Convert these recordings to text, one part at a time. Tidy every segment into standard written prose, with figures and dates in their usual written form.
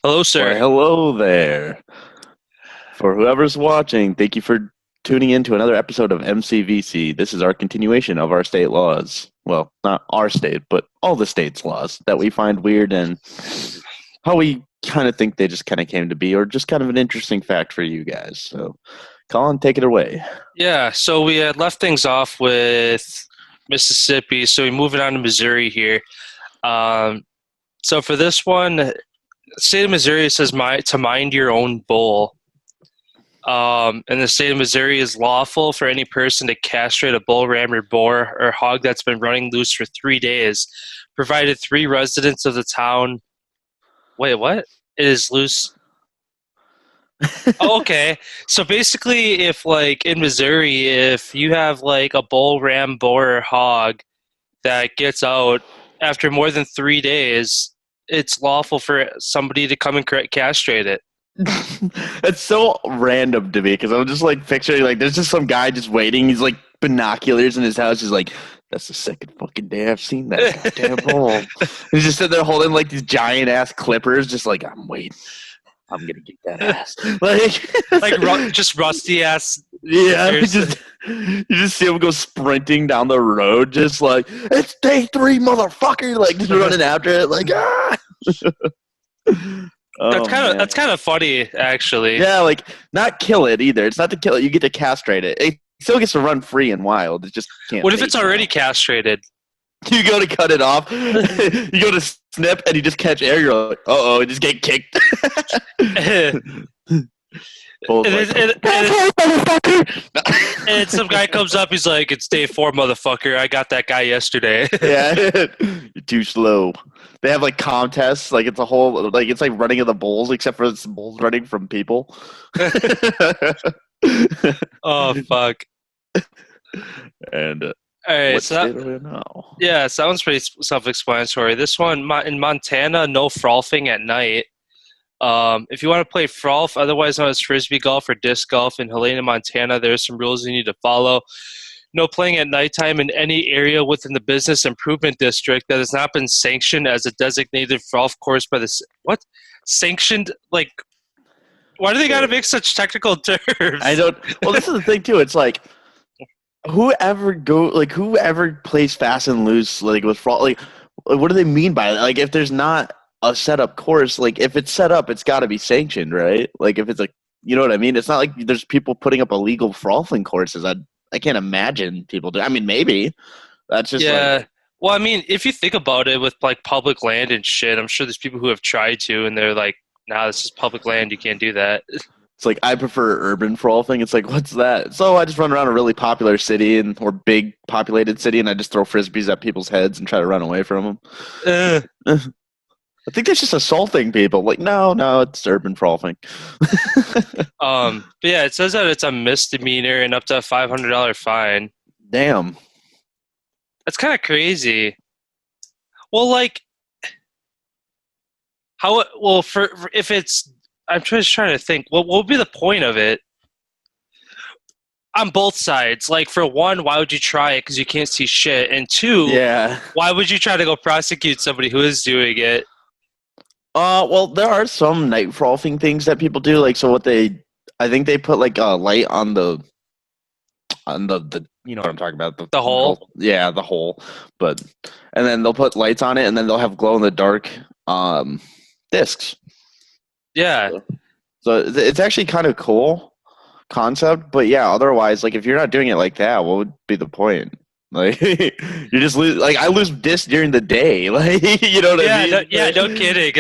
Hello, Why, sir. hello there. For whoever's watching, thank you for tuning in to another episode of MCVC. This is our continuation of our state laws. Well, not our state, but all the states' laws that we find weird and how we kind of think they just kind of came to be, or just kind of an interesting fact for you guys. So, Colin, take it away. Yeah, so we had left things off with Mississippi, so we move it on to Missouri here. Um, so for this one, the state of Missouri says to mind your own bull. In the state of Missouri, is lawful for any person to castrate a bull, ram, or boar or hog that's been running loose for 3 days, provided three residents of the town. Wait, what? It is loose. Oh, okay. So basically, if like in Missouri, if you have like a bull, ram, boar, or hog that gets out after more than 3 days, it's lawful for somebody to come and castrate it. It's so random to me because I'm just like picturing like there's just some guy just waiting. He's like binoculars in his house. He's like, "That's the second fucking day I've seen that goddamn bull." He's just sitting there holding like these giant ass clippers, just like I'm waiting. I'm gonna get that ass. Like, Like just rusty ass yeah, clippers. you just see him go sprinting down the road, just like it's day three, motherfucker. Like just running after it, like ah. That's Oh kind of man. that's kind of funny, actually. Yeah, like not kill it either. It's not to kill it. You get to castrate it. It still gets to run free and wild. It just can't What if mate it's now. already castrated? You go to cut it off. You go to snip and you just catch air. You're like, uh oh, you just get kicked. and, Bull's like, then, and, that's and, right, motherfucker. and some guy comes up, he's like, "It's day four, motherfucker. I got that guy yesterday." Yeah, you're too slow. They have like contests, like it's a whole, like it's like running of the bulls, except for it's bulls running from people. Oh fuck! And All right, what so that, state are we in now? yeah, sounds pretty self-explanatory. This one in Montana, no frolfing at night. If you want to play frolf, otherwise known as frisbee golf or disc golf in Helena, Montana, there are some rules you need to follow. No playing at nighttime in any area within the business improvement district that has not been sanctioned as a designated frolf course by the what? Sanctioned? Like, why do they got to make such technical I terms? don't. Well, this is the thing too. It's like whoever plays fast and loose like with fraud. Like, what do they mean by that? Like, if there's not a set up course, like if it's set up, it's got to be sanctioned, right? Like, if it's like, you know what I mean? It's not like there's people putting up illegal frothing courses. I can't imagine people do. I mean, maybe that's just like Yeah. Well, I mean, if you think about it with like public land and shit, I'm sure there's people who have tried to, and they're like, "Nah, this is public land. You can't do that." it's like I prefer urban frothing. It's like what's that? So I just run around a really popular city and or big populated city, and I just throw frisbees at people's heads and try to run away from Uh, them. I think that's just assaulting people. Like, no, it's urban frothing. but yeah, it says that it's a misdemeanor and up to a $500 fine. Damn. That's kind of crazy. Well, like how? Well, for if it's, I'm just trying to think. What would be the point of it on both sides? Like, for one, why would you try it? Because you can't see shit. And two, Yeah. why would you try to go prosecute somebody who is doing it? Well, there are some night frothing things that people do. Like, so I think they put like a light on the you know what I'm talking about The whole. yeah, the hole, but and then they'll put lights on it, and then they'll have glow in the dark discs. Yeah, So it's actually kind of cool concept, but yeah, otherwise, like if you're not doing it like that, what would be the point? Like you just lose. Like I lose discs during the day. Like you know what I yeah, no, mean? yeah. No kidding.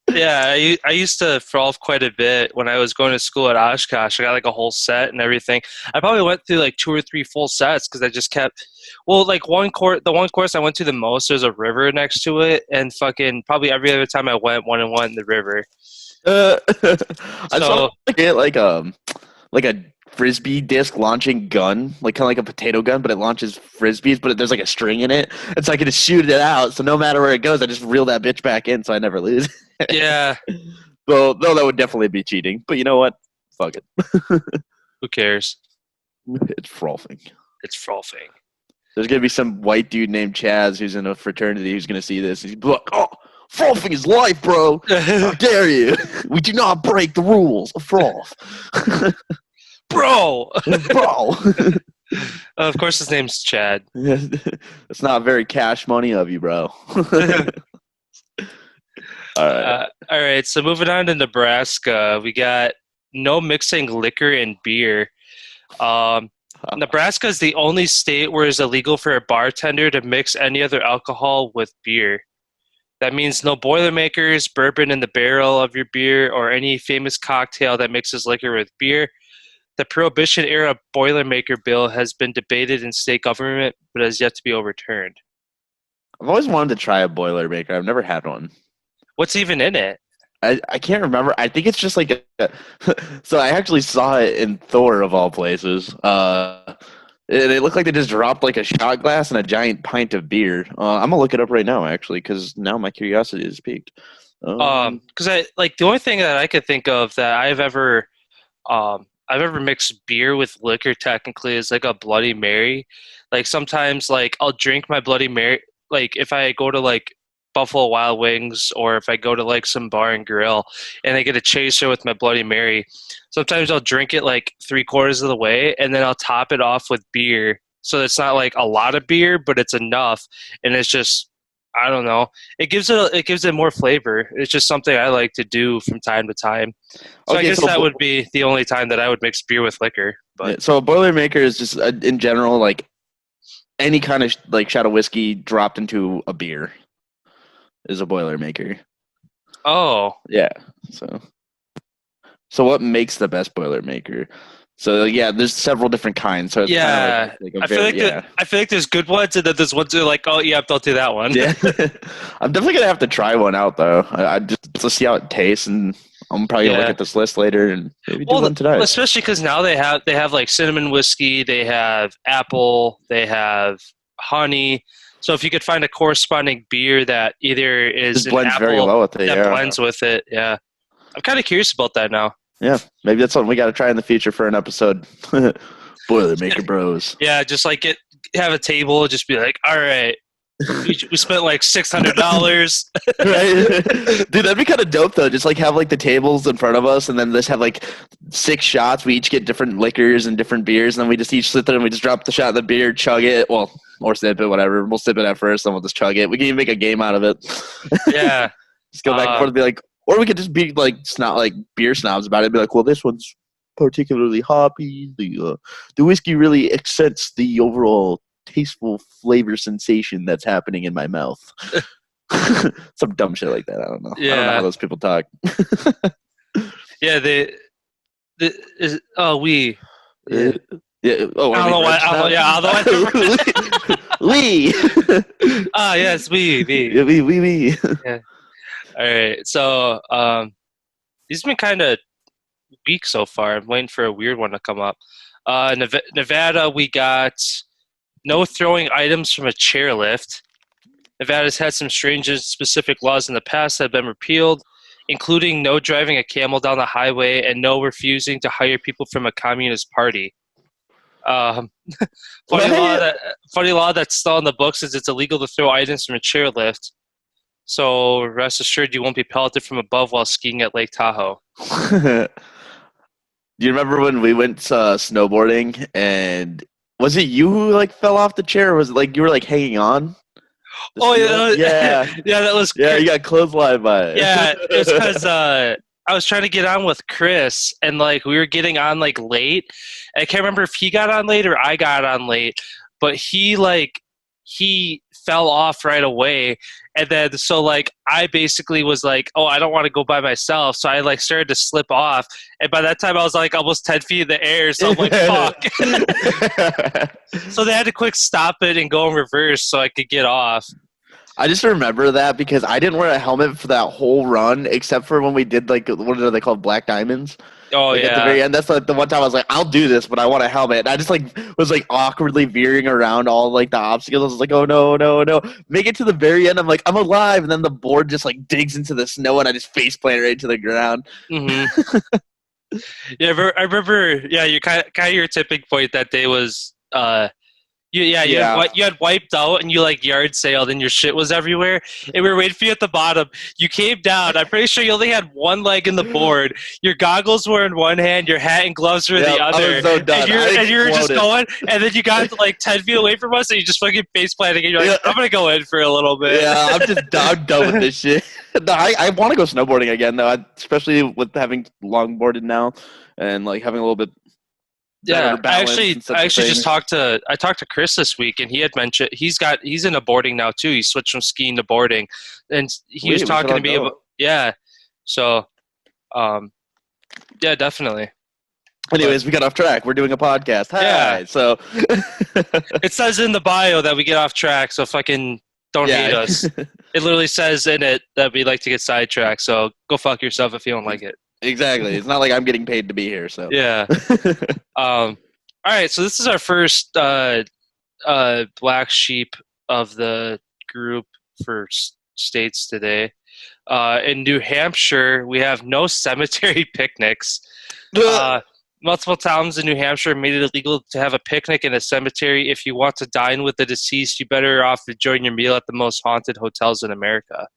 I used to frolf quite a bit when I was going to school at Oshkosh. I got like a whole set and everything. I probably went through like two or three full sets because I just kept. Well, like the one course I went to the most, there's a river next to it, and fucking probably every other time I went, one and one in the river. I just want So to get like a frisbee disc launching gun, like kind of like a potato gun, but it launches frisbees, but there's like a string in it, and so I can just shoot it out. So no matter where it goes, I just reel that bitch back in, so I never lose. yeah, Well, no, that would definitely be cheating. But you know what? Fuck it. who cares? It's frothing. It's frolfing. There's gonna be some white dude named Chaz who's in a fraternity who's gonna see this. He's like, "Oh, Frothing is life, bro. How dare you? We do not break the rules of froth. Bro! Bro. Of course, his name's Chad. It's not very cash money of you, bro. All right. All right, so moving on to Nebraska, we got no mixing liquor and beer. Nebraska is the only state where it's illegal for a bartender to mix any other alcohol with beer. That means no Boilermakers, bourbon in the barrel of your beer, or any famous cocktail that mixes liquor with beer. The Prohibition-era Boilermaker bill has been debated in state government, but has yet to be overturned. I've always wanted to try a Boilermaker. I've never had one. What's even in it? I can't remember. I think it's just like so I actually saw it in Thor of all places. It looked like they just dropped like a shot glass and a giant pint of beer. I'm gonna look it up right now actually because now my curiosity is piqued. Because I like the only thing that I could think of that I've ever mixed beer with liquor technically is like a Bloody Mary. Like sometimes like I'll drink my Bloody Mary like if I go to like Buffalo Wild Wings or if I go to like some bar and grill and I get a chaser with my Bloody Mary, sometimes I'll drink it like 3/4 of the way and then I'll top it off with beer. So it's not like a lot of beer, but it's enough. And it's just, I don't know. It gives it more flavor. It's just something I like to do from time to time. So I guess that would be the only time that I would mix beer with liquor. But so a Boilermaker is just in general like any kind of like shot of whiskey dropped into a beer is a Boilermaker. Oh. Yeah. So what makes the best Boilermaker? So yeah, there's several different kinds. So it's yeah, kind I feel like there's good ones, and then there's ones that are like, oh yeah, don't do that one. Yeah, I'm definitely gonna have to try one out though. I just to see how it tastes, and I'm probably gonna look at this list later and maybe do one today. Especially because now they have like cinnamon whiskey, they have apple, they have honey. So if you could find a corresponding beer that either is an blends apple very well with it, that blends with it, yeah. I'm kind of curious about that now. Yeah, maybe that's something we got to try in the future for an episode. Boilermaker Bros. Yeah, just like have a table, just be like, all right, we spent like $600. Right, dude, that'd be kind of dope though. Just like have like the tables in front of us, and then just have like 6 shots. We each get different liquors and different beers, and then we just each sit there and we just drop the shot of the beer, chug it, well, or sip it, whatever. We'll sip it at first, then we'll just chug it. We can even make a game out of it. Yeah, just go back and forth and be like. Or we could just be like beer snobs about it. Be like, well, this one's particularly hoppy. The whiskey really accents the overall tasteful flavor sensation that's happening in my mouth. Some dumb shit like that. I don't know. Yeah. I don't know how those people talk. Yeah, we. Yeah. Yeah. Oh, I don't know why. Yeah, we. Yes, we. Yeah, we. Yeah. All right, so these have been kind of weak so far. I'm waiting for a weird one to come up. Nevada, we got no throwing items from a chairlift. Nevada's had some strange and specific laws in the past that have been repealed, including no driving a camel down the highway and no refusing to hire people from a communist party. Funny law that's still in the books is it's illegal to throw items from a chairlift. So rest assured you won't be pelleted from above while skiing at Lake Tahoe. Do you remember when we went snowboarding and was it you who like fell off the chair or was it like you were like hanging on? Yeah. Yeah, that was you got clotheslined by it. Yeah, it was because I was trying to get on with Chris and like we were getting on like late. I can't remember if he got on late or I got on late, but he fell off right away. And then, so, like, I basically was like, oh, I don't want to go by myself. So I, like, started to slip off. And by that time, I was, like, almost 10 feet in the air. So I'm like, fuck. So they had to quick stop it and go in reverse so I could get off. I just remember that because I didn't wear a helmet for that whole run except for when we did, like, what are they called? Black Diamonds? Oh, like, yeah. At the very end, that's like the one time I was like, I'll do this, but I want a helmet. And I just like was like awkwardly veering around all like the obstacles. I was like, oh no. Make it to the very end. I'm like, I'm alive. And then the board just like digs into the snow and I just face plant right to the ground. Mm-hmm. Yeah, I remember. Yeah, you're kind of your tipping point that day was Yeah. You had wiped out and you like yard sailed and your shit was everywhere and we were waiting for you at the bottom. You came down. I'm pretty sure you only had one leg in the board. Your goggles were in one hand, your hat and gloves were in the Yep, I other, was so done. I and you were just exploded. going. And then you got to like 10 feet away from us and you just fucking face planting and you're like, Yeah. I'm gonna go in for a little bit. Yeah, I'm done with this shit. No, I want to go snowboarding again though, especially with having longboarded now and like having a little bit better Yeah, balance and such I a actually just thing. talked to Chris this week, and he had mentioned he's into boarding now too. He switched from skiing to boarding, and he was Sweet, we should talking all to me about go. yeah. So, um, yeah, definitely. But Anyways, we got off track. We're doing a podcast. yeah, Hi. So it says in the bio that we get off track, so fucking don't hate yeah. us. It literally says in it that we like to get sidetracked. So go fuck yourself if you don't like it. Exactly. It's not like I'm getting paid to be here, so Yeah. All right. So this is our first black sheep of the group for states today. In New Hampshire, we have no cemetery picnics. Multiple towns in New Hampshire made it illegal to have a picnic in a cemetery. If you want to dine with the deceased, you better off enjoying your meal at the most haunted hotels in America.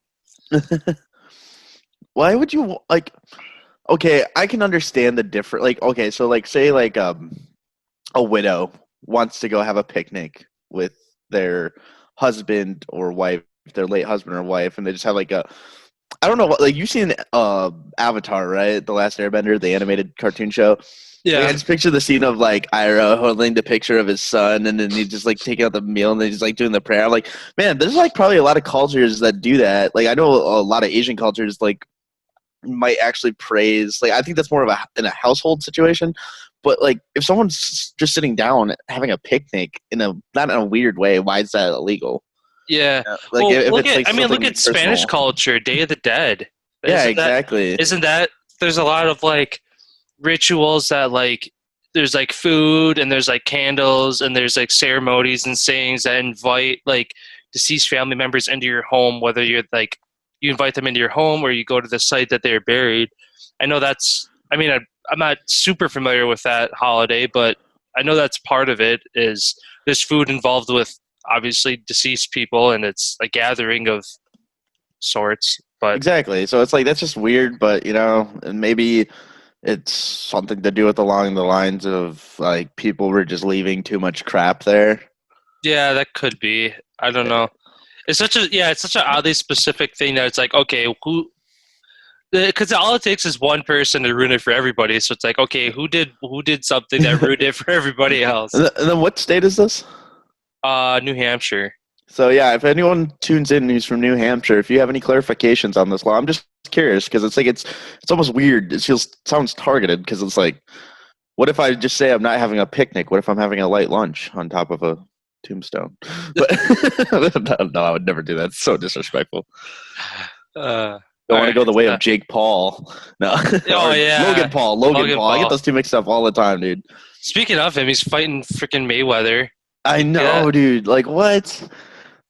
Why would you like okay, I can understand the different like okay, so like say like a widow wants to go have a picnic with their husband or wife, their late husband or wife, and they just have like a I don't know what like you've seen Avatar, right? The Last Airbender, the animated cartoon show. Like, I Yeah, just picture the scene of like Ira holding the picture of his son, and then he just like taking out the meal, and then he's like doing the prayer. I'm like, man, there's like probably a lot of cultures that do that. Like I know a lot of Asian cultures like might actually praise. Like I think that's more of a in a household situation. But like if someone's just sitting down having a picnic in a not in a weird way, why is that illegal? yeah. Like Well, if it's like look something at Spanish personal. culture, Day of the Dead. Yeah, Isn't that exactly. isn't that there's a lot of like rituals that like there's like food and there's like candles and there's like ceremonies and sayings that invite like deceased family members into your home, whether you're like you invite them into your home or you go to the site that they're buried. I know that's I mean I'm not super familiar with that holiday, but I know that's part of it is there's food involved with obviously deceased people and it's a gathering of sorts. But Exactly. So it's like that's just weird, but you know, and maybe it's something to do with along the lines of like people were just leaving too much crap there. yeah, that could be. I don't know. It's such an oddly specific thing that it's like okay, who because all it takes is one person to ruin it for everybody. So it's like okay, who did something that ruined it for everybody else? And then what state is this? New Hampshire. So yeah, if anyone tunes in who's from New Hampshire, if you have any clarifications on this law, I'm just curious because it's like it's almost weird. It sounds targeted because it's like, what if I just say I'm not having a picnic? What if I'm having a light lunch on top of a tombstone? But no, I would never do that. It's so disrespectful. Uh, Don't all want to right. go the way of Jake Paul. No, Oh or yeah, Logan Logan Paul. I get Paul. those two mixed up all the time, dude. Speaking of him, he's fighting freaking Mayweather. I Yeah, know, dude. Like what?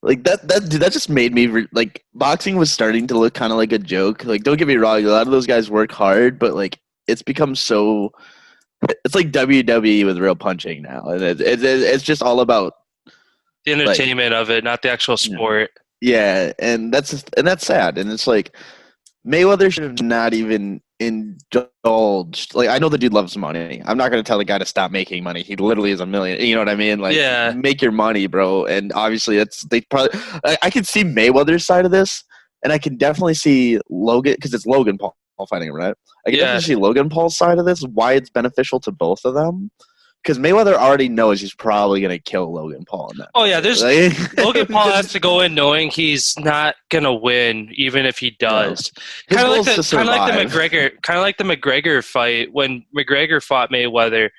Like dude, that just made me like boxing was starting to look kind of like a joke. Like don't get me wrong, a lot of those guys work hard, but like it's become so it's like WWE with real punching now, and it's just all about the like entertainment of it, not the actual sport. yeah, and that's sad, and it's like Mayweather should have not even indulged. Like, I know the dude loves money. I'm not going to tell the guy to stop making money. He literally is a million. You know what I mean? Like, Yeah, make your money, bro. And obviously, they probably. I can see Mayweather's side of this, and I can definitely see Logan because it's Logan Paul fighting him, right? I can yeah. definitely see Logan Paul's side of this. Why it's beneficial to both of them. Because Mayweather already knows he's probably going to kill Logan Paul in that. Oh yeah, there's Like, Logan Paul has to go in knowing he's not gonna win, even if he no. does. His goal is to survive. Kind of like the McGregor fight when McGregor fought Mayweather.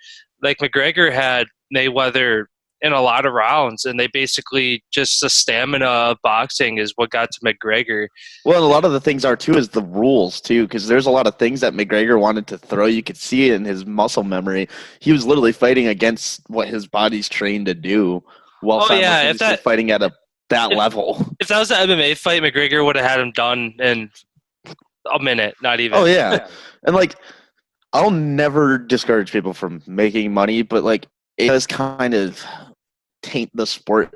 Like McGregor had Mayweather in a lot of rounds, and they basically just the stamina of boxing is what got to McGregor. Well, and a lot of the things are too is the rules too, because there's a lot of things that McGregor wanted to throw. You could see it in his muscle memory. He was literally fighting against what his body's trained to do, while Oh yeah, simultaneously fighting at that level. if that was an MMA fight, McGregor would have had him done in a minute, not even. Oh yeah, and like I'll never discourage people from making money, but like it does kind of taint the sport,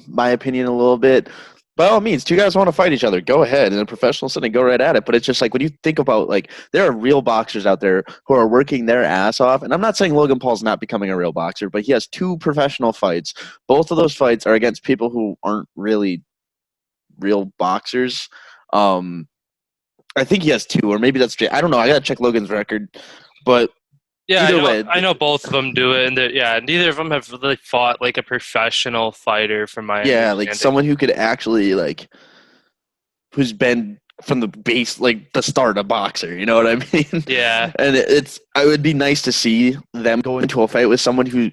my opinion, a little bit. By all means, two guys want to fight each other. Go ahead. In a professional setting, go right at it. But it's just like when you think about, like, there are real boxers out there who are working their ass off. And I'm not saying Logan Paul's not becoming a real boxer, but he has 2 professional fights. Both of those fights are against people who aren't really real boxers. I think he has 2, or maybe that's. I don't know. I gotta check Logan's record, but Yeah, either way, I know both of them do it, and neither of them have really fought like a professional fighter, from my understanding. like someone who could actually, like, who's been from the base, like the start, a boxer. You know what I mean? Yeah. And it would be nice to see them go into a fight with someone who,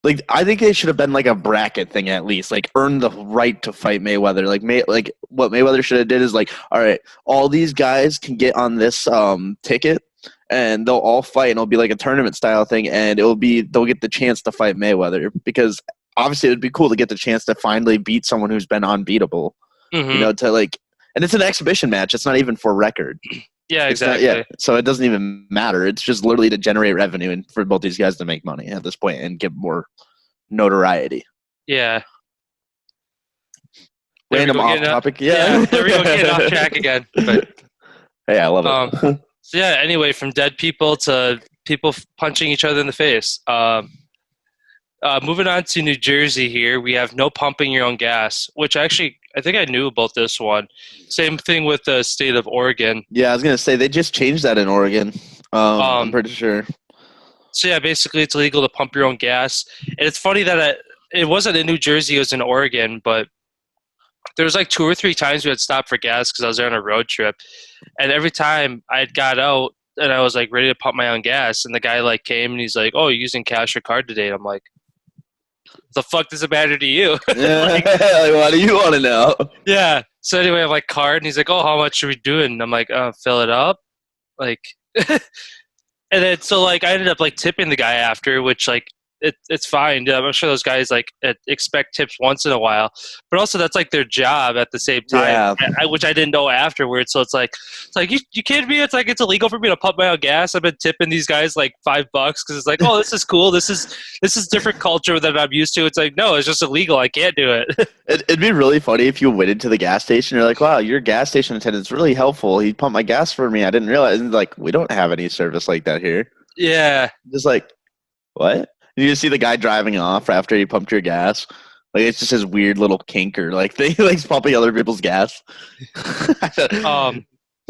like, I think it should have been like a bracket thing at least, like earn the right to fight Mayweather. Like what Mayweather should have did is like, all right, all these guys can get on this ticket, and they'll all fight, and it'll be like a tournament style thing, and they'll get the chance to fight Mayweather, because obviously it'd be cool to get the chance to finally beat someone who's been unbeatable. Mm-hmm. To like, and it's an exhibition match. It's not even for record. Yeah, exactly. So it doesn't even matter. It's just literally to generate revenue and for both these guys to make money at this point and get more notoriety. Yeah. Random off topic. Yeah. There we go, getting off track again. But hey, I love it. So yeah, anyway, from dead people to people punching each other in the face. Moving on to New Jersey here, we have no pumping your own gas, which actually I think I knew about this one. Same thing with the state of Oregon. Yeah, I was going to say they just changed that in Oregon. I'm pretty sure. So yeah, basically it's illegal to pump your own gas. And it's funny that it wasn't in New Jersey, it was in Oregon, but there was like 2 or 3 times we had stopped for gas because I was there on a road trip. And every time I had got out and I was like ready to pump my own gas, and the guy like came and he's like, "Oh, you're using cash or card today?" And I'm like, the fuck does it matter to you? Like, what do you want to know? Yeah. So anyway, I'm like, card, and he's like, "Oh, how much are we doing?" And I'm like, fill it up. Like, and then so like I ended up like tipping the guy after, which like it's fine. Yeah, I'm sure those guys like expect tips once in a while, but also that's like their job at the same time, which I didn't know afterwards. So it's like you kidding me? It's like it's illegal for me to pump my own gas. I've been tipping these guys like $5 because it's like, oh, this is cool. This is different culture that I'm used to. It's like, no, it's just illegal. I can't do it. It'd be really funny if you went into the gas station. You're like, wow, your gas station attendant's really helpful. He pumped my gas for me. I didn't realize. And like, we don't have any service like that here. Yeah. Just like, what? You just see the guy driving off after he pumped your gas. Like, it's just his weird little kinker. Like, they likes pumping other people's gas.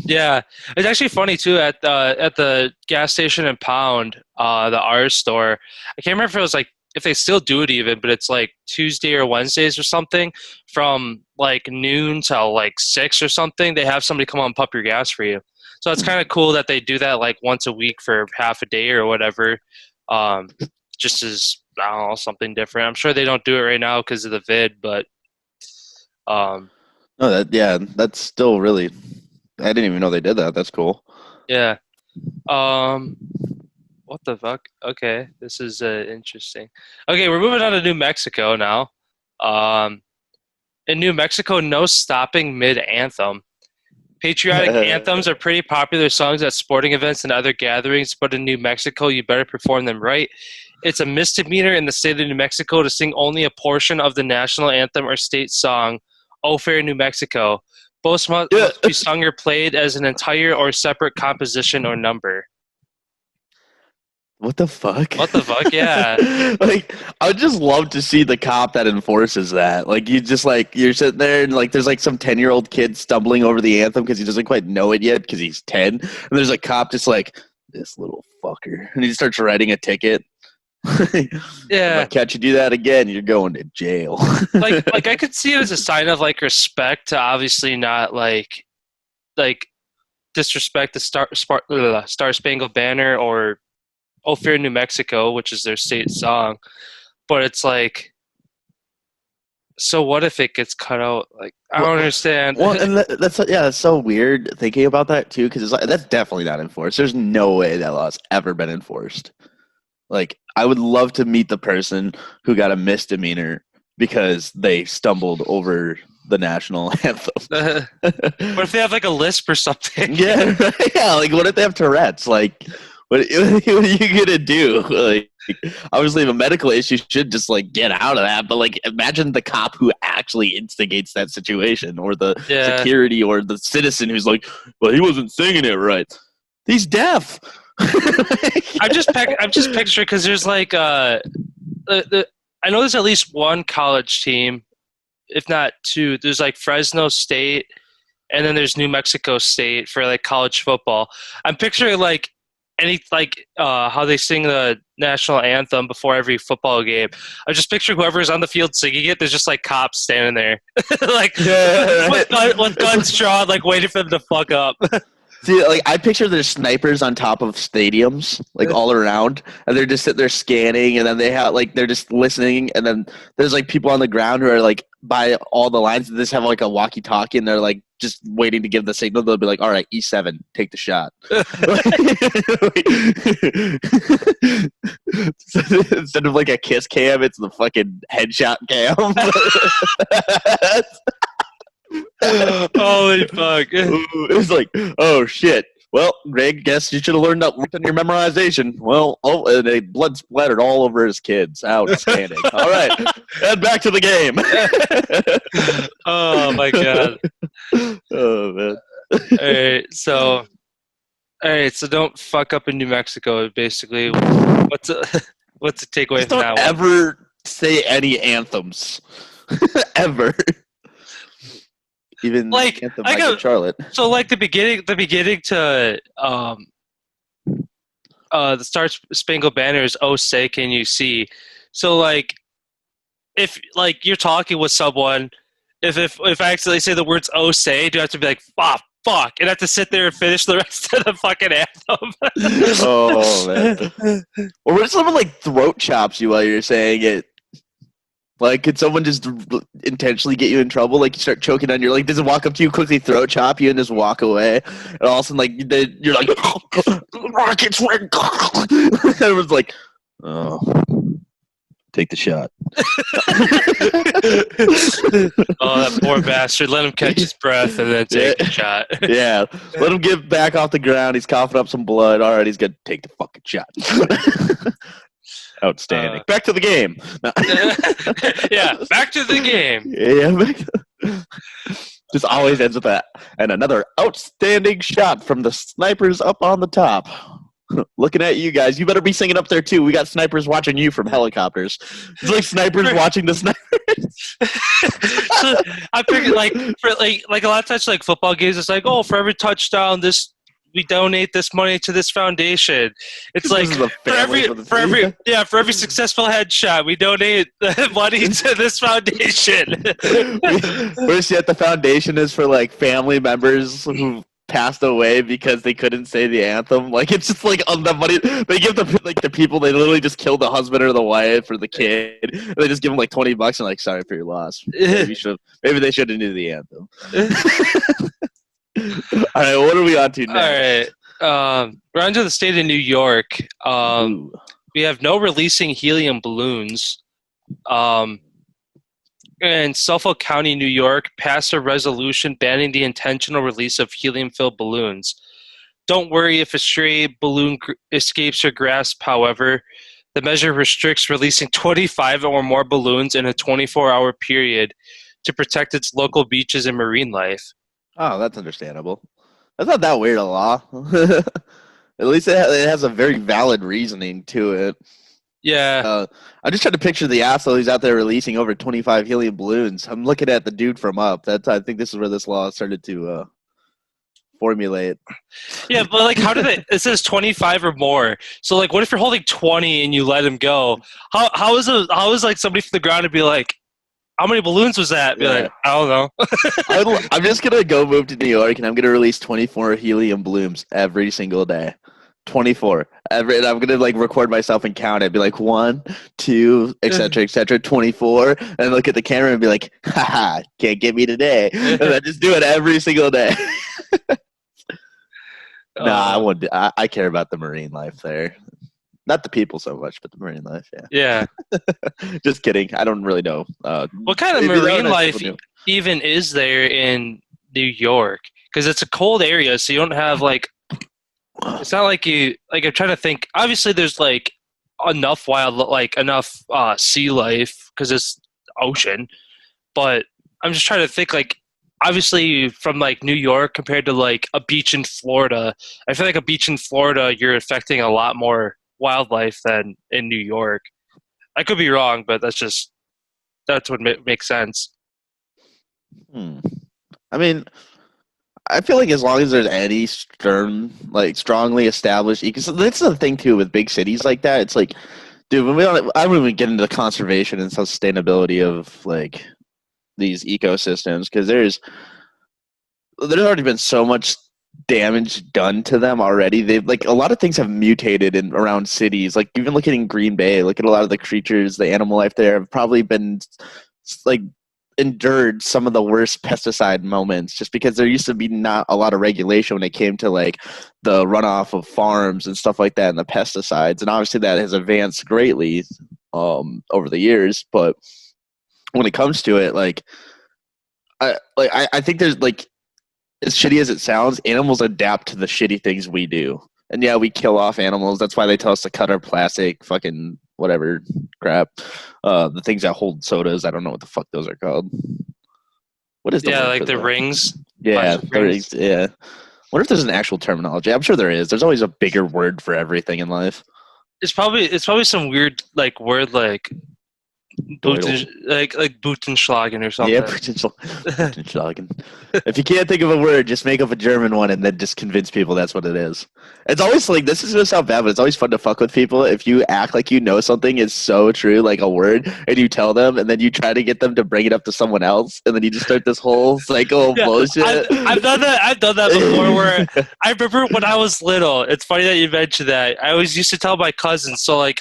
Yeah, it's actually funny too. At the gas station in Pound, the R store. I can't remember if it was like if they still do it even, but it's like Tuesday or Wednesdays or something from like noon till like 6 or something. They have somebody come on and pump your gas for you. So it's kind of cool that they do that like once a week for half a day or whatever. Just as, I don't know, something different. I'm sure they don't do it right now because of the vid, but no, that's still really. I didn't even know they did that. That's cool. Yeah. What the fuck? Okay, this is interesting. Okay, we're moving on to New Mexico now. In New Mexico, no stopping mid-anthem. Patriotic anthems are pretty popular songs at sporting events and other gatherings, but in New Mexico, you better perform them right. It's a misdemeanor in the state of New Mexico to sing only a portion of the national anthem or state song, "Oh Fair New Mexico." Both must be sung or played as an entire or separate composition or number. What the fuck? What the fuck? Yeah. Like, I would just love to see the cop that enforces that. Like, you're sitting there and like there's like some 10-year-old kid stumbling over the anthem because he doesn't quite know it yet because he's 10. And there's a cop just like, this little fucker. And he starts writing a ticket. Yeah. If I catch you do that again, you're going to jail. like I could see it as a sign of like respect to obviously not like disrespect the Star Spangled Banner or "Oh Fair New Mexico," which is their state song. But it's like, so what if it gets cut out? Like, I don't understand. Well, and that's so weird thinking about that too, because like, that's definitely not enforced. There's no way that law's ever been enforced. Like, I would love to meet the person who got a misdemeanor because they stumbled over the national anthem. What if they have like a lisp or something? Yeah, yeah. Like, what if they have Tourette's? Like, what are you gonna do? Like, Obviously, if a medical issue should just like get out of that, but like imagine the cop who actually instigates that situation, or the Yeah. security, or the citizen who's like, well, he wasn't singing it right. He's deaf. I'm just picturing, because there's like I know there's at least one college team, if not two. There's like Fresno State, and then there's New Mexico State for like college football. I'm picturing like how they sing the national anthem before every football game. I just picture whoever's on the field singing it. There's just like cops standing there, like with guns drawn, like waiting for them to fuck up. See, like I picture there's snipers on top of stadiums, like all around, and they're just sitting there scanning, and then they're just listening, and then there's like people on the ground who are like by all the lines, and they just have like a walkie-talkie, and they're like just waiting to give the signal. They'll be like, "All right, E7, take the shot." Instead of like a kiss cam, it's the fucking headshot cam. Holy fuck. It's like, oh shit. Well, Greg, guess you should have learned that on your memorization. Well, and blood splattered all over his kids. Outstanding. All right, head back to the game. Oh my god. Oh man. All right, so don't fuck up in New Mexico. Basically, what's the takeaway Just from don't that one? ever say any anthems, ever. Even Like, anthem I Michael got- Charlotte. So like the beginning to the Star Spangled Banner is "Oh say can you see." So like if like you're talking with someone, if I accidentally say the words "Oh say," do I have to be like fuck, and I have to sit there and finish the rest of the fucking anthem? Oh man. Or what if someone like throat chops you while you're saying it? Like, could someone just intentionally get you in trouble? Like, you start choking on your, like, does it walk up to you, quickly throat chop you, and just walk away? And all of a sudden, like, you're like, rockets, red. Everyone's like, oh, take the shot. Oh, that poor bastard. Let him catch his breath and then take a shot. Yeah. Let him get back off the ground. He's coughing up some blood. All right, he's going to take the fucking shot. Outstanding. Back to the game. Yeah, back to the game. Yeah, just always ends with that. And another outstanding shot from the snipers up on the top. Looking at you guys. You better be singing up there too. We got snipers watching you from helicopters. It's like snipers watching the snipers. So I figured like for like a lot of times like football games, it's like, oh, for every touchdown, we donate this money to this foundation. It's like for every successful headshot, we donate money to this foundation. Worse yet, the foundation is for like family members who passed away because they couldn't say the anthem. Like, it's just like the money they give the people, they literally just kill the husband or the wife or the kid. And they just give them like $20 and like, sorry for your loss. Maybe they should have knew the anthem. All right, what are we on to next? All right, we're on to the state of New York. We have no releasing helium balloons. And Suffolk County, New York, passed a resolution banning the intentional release of helium-filled balloons. Don't worry if a stray balloon escapes your grasp, however. The measure restricts releasing 25 or more balloons in a 24-hour period to protect its local beaches and marine life. Oh, that's understandable. That's not that weird a law. At least it has a very valid reasoning to it. Yeah. I'm just trying to picture the asshole who's out there releasing over 25 helium balloons. I'm looking at the dude from up. I think this is where this law started to formulate. Yeah, but like, how did it says 25 or more. So like, what if you're holding 20 and you let him go? How is like somebody from the ground to be like, how many balloons was that? Be like, I don't know. I'm just going to go move to New York, and I'm going to release 24 helium balloons every single day. 24. And I'm going to, like, record myself and count it. Be like, 1, 2, et cetera, 24. And look at the camera and be like, haha, can't get me today. And then just do it every single day. Nah, I care about the marine life there. Not the people so much, but the marine life, yeah. Just kidding. I don't really know. What kind of marine life even is there in New York? Because it's a cold area, so you don't have, like, it's not like you, like, I'm trying to think. Obviously, there's, like, enough enough sea life because it's ocean. But I'm just trying to think like obviously from like New York compared to like a beach in Florida. I feel like a beach in Florida you're affecting a lot more wildlife than in New York. I could be wrong, but that's what makes sense. Hmm. I mean, I feel like as long as there's any strongly established ecosystem, that's the thing too with big cities like that. It's like, dude, I don't even get into the conservation and sustainability of like these ecosystems because there's already been so much damage done to them already. They've like a lot of things have mutated in around cities. Like even looking in Green Bay, look at a lot of the creatures, the animal life there have probably been like endured some of the worst pesticide moments just because there used to be not a lot of regulation when it came to like the runoff of farms and stuff like that and the pesticides. And obviously that has advanced greatly over the years. But when it comes to it, I think there's like as shitty as it sounds, animals adapt to the shitty things we do. And yeah, we kill off animals. That's why they tell us to cut our plastic, fucking whatever crap. The things that hold sodas. I don't know what the fuck those are called. What is the Yeah, word like for the that? rings, Yeah, plastic rings. yeah. Wonder if there's an actual terminology. I'm sure there is. There's always a bigger word for everything in life. It's probably some weird like word like Doidle. like Butenschlagen or Yeah, something. Butenschlagen. If you can't think of a word, just make up a German one and then just convince people that's what it is. It's always like this is gonna sound bad, but it's always fun to fuck with people if you act like you know something is so true, like a word, and you tell them, and then you try to get them to bring it up to someone else, and then you just start this whole cycle of Yeah, bullshit. I've done that. I've done that before. Where I remember when I was little. It's funny that you mentioned that. I always used to tell my cousins. So like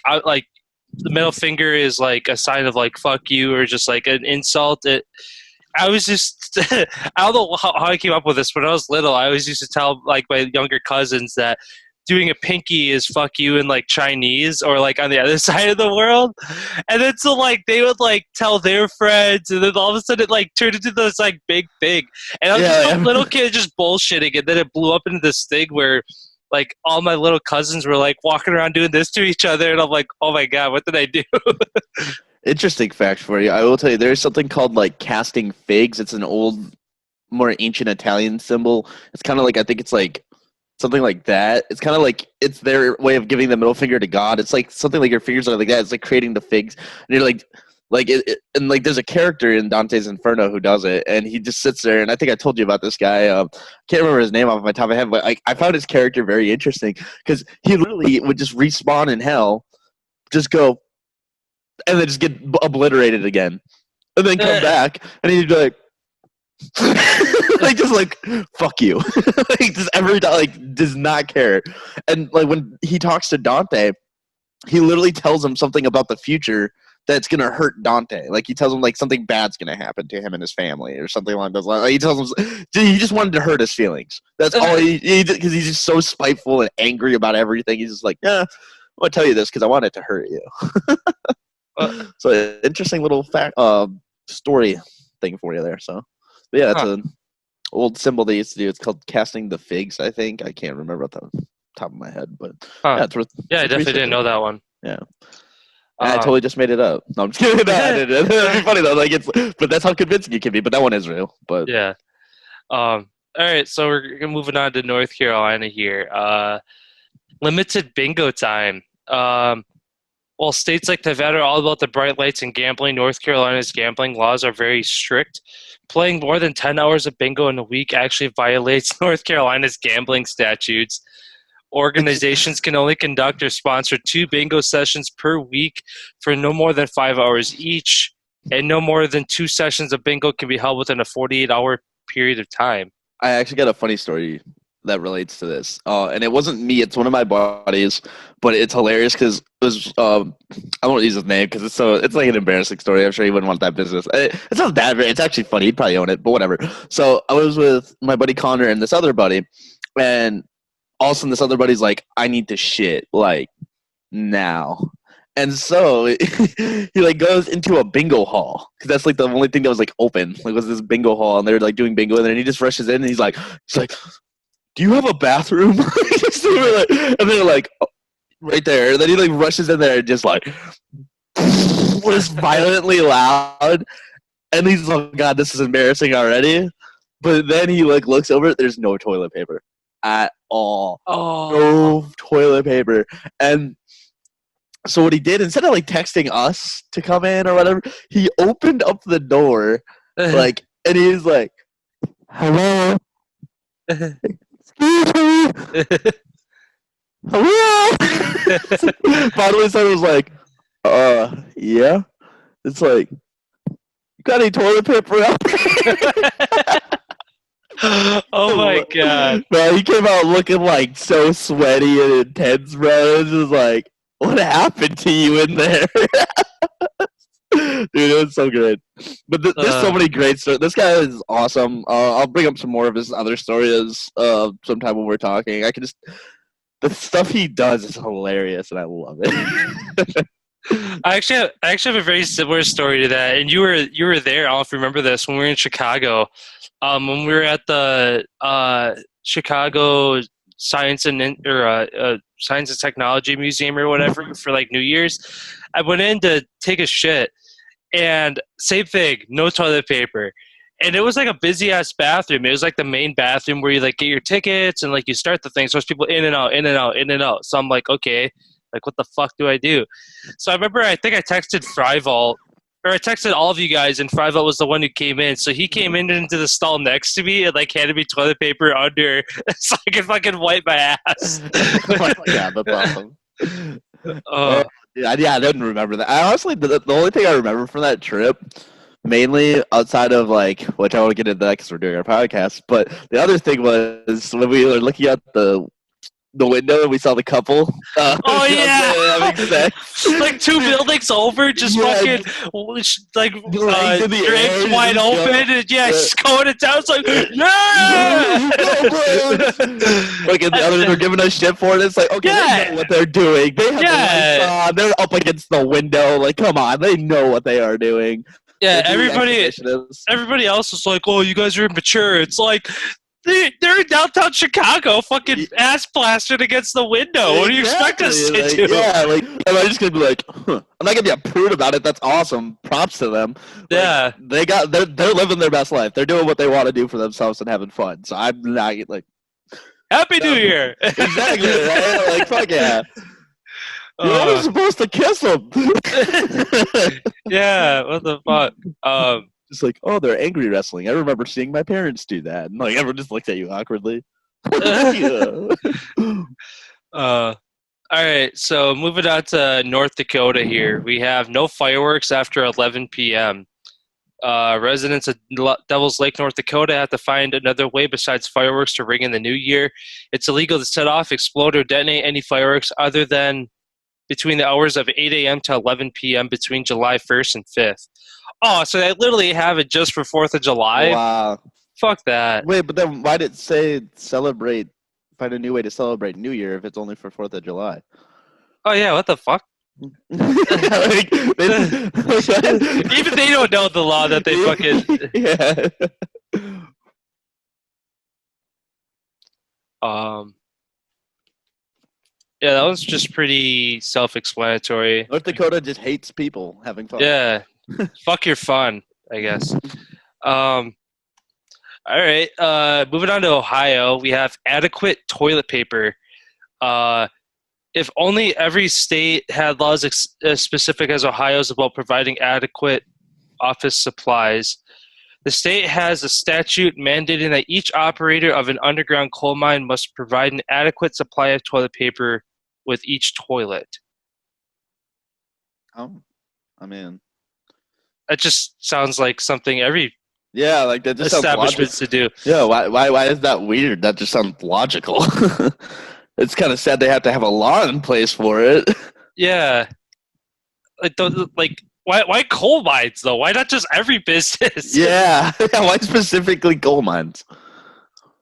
the middle finger is like a sign of like fuck you or just like an insult. I was just I don't know how I came up with this. When I was little, I always used to tell like my younger cousins that doing a pinky is fuck you in like Chinese or like on the other side of the world. And then so like they would like tell their friends and then all of a sudden it like turned into this like big thing. And I was just a Yeah, little kid just bullshitting and then it blew up into this thing where like all my little cousins were like walking around doing this to each other and I'm like, oh my god, what did I do? interesting fact for you. I will tell you, there's something called like casting figs. It's an old, more ancient Italian symbol. It's kind of like I think it's like something like that. It's kind of like it's their way of giving the middle finger to God. It's like something like your fingers are like that. It's like creating the figs, and you're like and like there's a character in Dante's Inferno who does it, and he just sits there. And I think I told you about this guy. Can't remember his name off my top of my head, but I found his character very interesting because he literally would just respawn in hell, just go, and then just get obliterated again, and then come back, and he'd be like. Like just like fuck you like just every time like does not care and like when he talks to Dante he literally tells him something about the future that's gonna hurt Dante like he tells him like something bad's gonna happen to him and his family or something along those lines like, he tells him he just wanted to hurt his feelings that's all because he's just so spiteful and angry about everything he's just like yeah I'm gonna tell you this because I want it to hurt you so interesting little fact story thing for you there so but yeah, that's Huh. an old symbol they used to do. It's called casting the figs, I think. I can't remember off the top of my head, but Huh. yeah, Yeah, I it's definitely research. didn't know that one. Yeah, and I Um, totally just made it up. No, I'm just kidding. No, I didn't. That'd be funny though. Like it's, but that's how convincing it can be. But that one is real. But yeah. All right, so we're moving on to North Carolina here. Limited bingo time. While states like Nevada are all about the bright lights and gambling, North Carolina's gambling laws are very strict. Playing more than 10 hours of bingo in a week actually violates North Carolina's gambling statutes. it's Organizations can only conduct or sponsor 2 bingo sessions per week for no more than 5 hours each, and no more than 2 sessions of bingo can be held within a 48-hour period of time. I actually got a funny story that relates to this. And it wasn't me; it's one of my buddies. But it's hilarious because it was. I won't use his name because it's like an embarrassing story. I'm sure he wouldn't want that business. It's not that. It's actually funny. He'd probably own it, but whatever. So I was with my buddy Connor and this other buddy, and all of a sudden this other buddy's like, "I need to shit like now." And so he like goes into a bingo hall because that's like the only thing that was like open. Like was this bingo hall, and they're like doing bingo, and then he just rushes in and he's like, "Do you have a bathroom?" And they're like, right there. And then he like rushes in there and just like was violently loud. And he's like, oh God, this is embarrassing already. But then he like looks over, there's no toilet paper at all. Oh. No toilet paper. And so what he did, instead of like texting us to come in or whatever, he opened up the door, like, and he's like, "Hello, excuse me, hello." Finally, someone was like, yeah." It's like, "You got any toilet paper out there?" Oh my god. Bro, he came out looking like so sweaty and intense, bro. It was just like, what happened to you in there? Dude, it was so good. But there's so many great stories. This guy is awesome. I'll bring up some more of his other stories sometime when we're talking. The stuff he does is hilarious, and I love it. I actually have a very similar story to that, and you were there. I don't know if you remember this when we were in Chicago. When we were at the Chicago Science and Science and Technology Museum or whatever for like New Year's, I went in to take a shit, and same thing, no toilet paper. And it was like a busy ass bathroom. It was like the main bathroom where you like get your tickets and like you start the thing. So there's people in and out, in and out, in and out. So I'm like, okay, like what the fuck do I do? So I remember I think I texted Fryval, or I texted all of you guys, and Fryval was the one who came in. So he came in into the stall next to me and like handed me toilet paper under so I could fucking wipe my ass. Oh my God, that's awesome. Yeah, I didn't remember that. I honestly, the only thing I remember from that trip, mainly outside of like, which I want to get into that because we're doing our podcast, but the other thing was when we were looking out the window and we saw the couple. Oh yeah, having sex. like 2 buildings over, just fucking like drapes wide open, and just going to town. It's like yeah, like and the others are giving us shit for it. It's like okay, they know what they're doing. They have the lights on. They're up against the window. Like come on, they know what they are doing. Yeah, everybody else is like, oh, you guys are immature. It's like. They're in downtown Chicago, fucking ass plastered against the window. What do you expect us to do? Yeah, like, am I just gonna be like, huh. I'm not gonna be a prude about it. That's awesome. Props to them. Yeah, like, they're living their best life. They're doing what they want to do for themselves and having fun. So I'm not like, Happy New Year. Exactly, right? Like, fuck yeah. You're only supposed to kiss them. Yeah, what the fuck? Just like, oh, they're angry wrestling. I remember seeing my parents do that. And like everyone just looks at you awkwardly. All right, so moving on to North Dakota here. We have no fireworks after 11 p.m. Residents of Devil's Lake, North Dakota have to find another way besides fireworks to ring in the new year. It's illegal to set off, explode, or detonate any fireworks other than between the hours of 8 a.m. to 11 p.m. between July 1st and 5th. Oh, so they literally have it just for 4th of July? Wow. Fuck that. Wait, but then why did it say find a new way to celebrate New Year if it's only for 4th of July? Oh, yeah, what the fuck? Even they don't know the law that they fucking... Yeah. Yeah, that was just pretty self-explanatory. North Dakota just hates people having fun. Yeah. Fuck your fun, I guess. All right. Moving on to Ohio, we have adequate toilet paper. If only every state had laws as specific as Ohio's about providing adequate office supplies. The state has a statute mandating that each operator of an underground coal mine must provide an adequate supply of toilet paper with each toilet. Oh, I mean, that just sounds like something every like that just establishments to do. Yeah, why is that weird? That just sounds logical. It's kind of sad they have to have a law in place for it. Yeah, like why coal mines though? Why not just every business? Yeah, why specifically coal mines?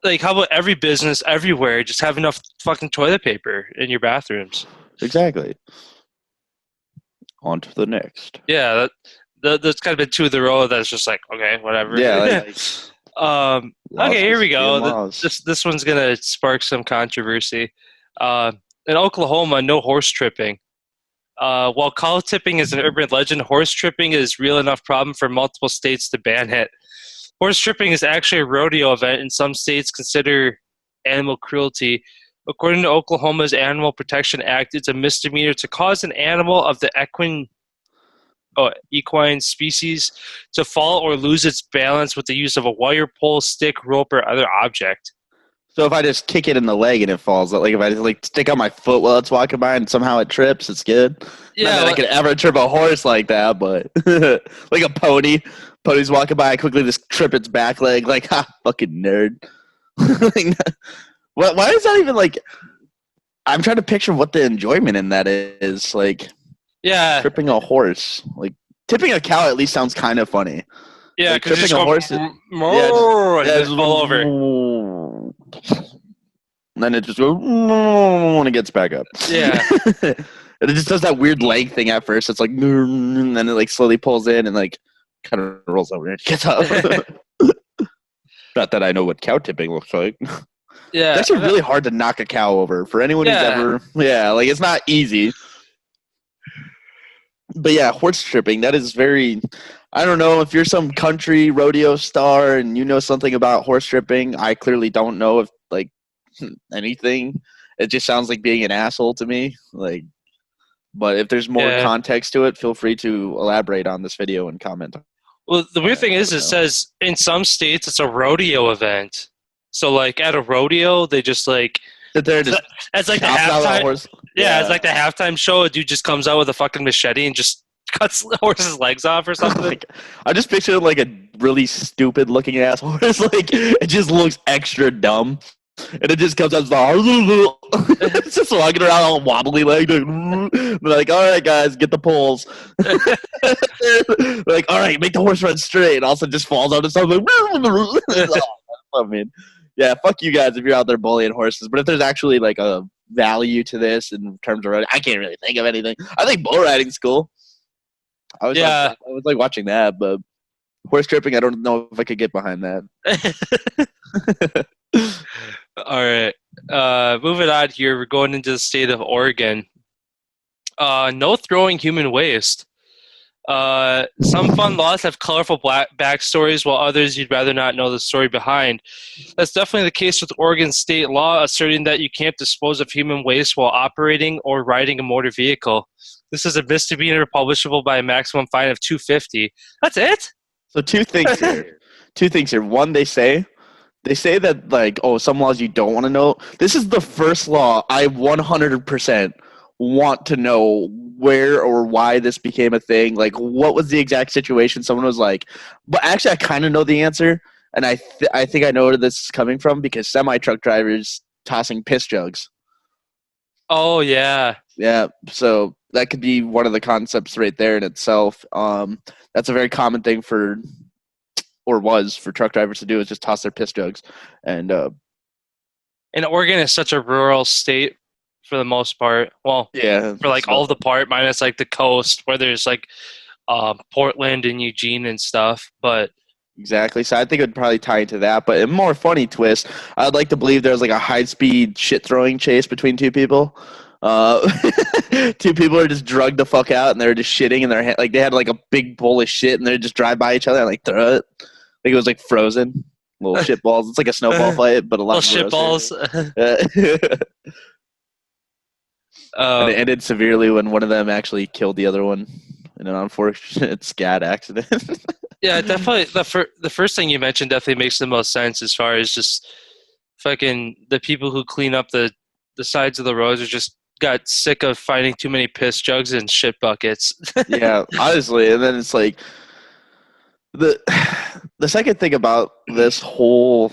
Like, how about every business everywhere just have enough fucking toilet paper in your bathrooms? Exactly. On to the next. Yeah, that's kind of been 2 in a row. That's just like, okay, whatever. Yeah. Okay, here we go. This one's gonna spark some controversy. In Oklahoma, no horse tripping. While cow tipping is an urban legend, horse tripping is real enough problem for multiple states to ban it. Horse tripping is actually a rodeo event, and some states consider animal cruelty. According to Oklahoma's Animal Protection Act, it's a misdemeanor to cause an animal of the equine species to fall or lose its balance with the use of a wire, pole, stick, rope, or other object. So if I just kick it in the leg and it falls, like if I just like stick out my foot while it's walking by and somehow it trips, it's good. Not Yeah, that I could ever trip a horse like that, but like a pony. Pony's walking by, I quickly just trip its back leg, like ha, fucking nerd. Like, why is that even like? I'm trying to picture what the enjoyment in that is. Like yeah, tripping a horse, like tipping a cow at least sounds kind of funny. yeah. Like Because you tripping just a go horse, and yeah, just fall over. And then it just goes when it gets back up. Yeah, And it just does that weird leg thing at first. It's like, and then it like slowly pulls in and like kind of rolls over and gets up. Not that I know what cow tipping looks like. yeah. It's actually really hard to knock a cow over for anyone who's ever. Yeah, like it's not easy. But yeah, horse tripping, that is very. I don't know if you're some country rodeo star and you know something about horse tripping. I clearly don't know if like anything. It just sounds like being an asshole to me. Like, but if there's more Yeah. context to it, feel free to elaborate on this video and comment. Well, the weird thing is, I it don't know. says in some states it's a rodeo event. So, like at a rodeo, they just like Sit there and just it's like the chop out a halftime. horse. Yeah, it's like the halftime show. A dude just comes out with a fucking machete and just cuts the horse's legs off or something. Like, I just pictured like a really stupid looking ass horse. Like it just looks extra dumb. And it just comes out it's just walking around all wobbly legged. They're like, all right, guys, get the poles. They're like, all right, make the horse run straight. And also just falls out of something. I mean, yeah, fuck you guys if you're out there bullying horses. But if there's actually like a value to this in terms of riding, I can't really think of anything. I think bull riding's cool. I was like watching that, but horse tripping, I don't know if I could get behind that. All right. Moving on here, we're going into the state of Oregon. No throwing human waste. Some fun laws have colorful backstories, while others you'd rather not know the story behind. That's definitely the case with Oregon state law, asserting that you can't dispose of human waste while operating or riding a motor vehicle. This is a misdemeanor punishable by a maximum fine of $250. That's it? So two things here. One, they say that like, oh, some laws you don't want to know. This is the first law I 100% want to know where or why this became a thing. Like, what was the exact situation? Someone was like, but actually, I kind of know the answer, and I think I know where this is coming from because semi-truck drivers tossing piss jugs. Oh, yeah. Yeah, so that could be one of the concepts right there in itself. That's a very common thing for truck drivers to do, is just toss their piss jugs. And Oregon is such a rural state for the most part. Well, yeah, for like all of the part, minus like the coast where there's like Portland and Eugene and stuff. But exactly. So I think it would probably tie into that. But a more funny twist, I'd like to believe there's like a high-speed shit-throwing chase between two people. Two people are just drugged the fuck out and they're just shitting in their hand. Like they had like a big bowl of shit and they just drive by each other and like throw it. Like it was like Frozen. Little shit balls. It's like a snowball fight, but a lot little shit balls. And it ended severely when one of them actually killed the other one in an unfortunate scat accident. Yeah, definitely. The first thing you mentioned definitely makes the most sense as far as just fucking the people who clean up the sides of the roads are just got sick of finding too many piss jugs and shit buckets. Yeah, honestly. And then it's like the second thing about this whole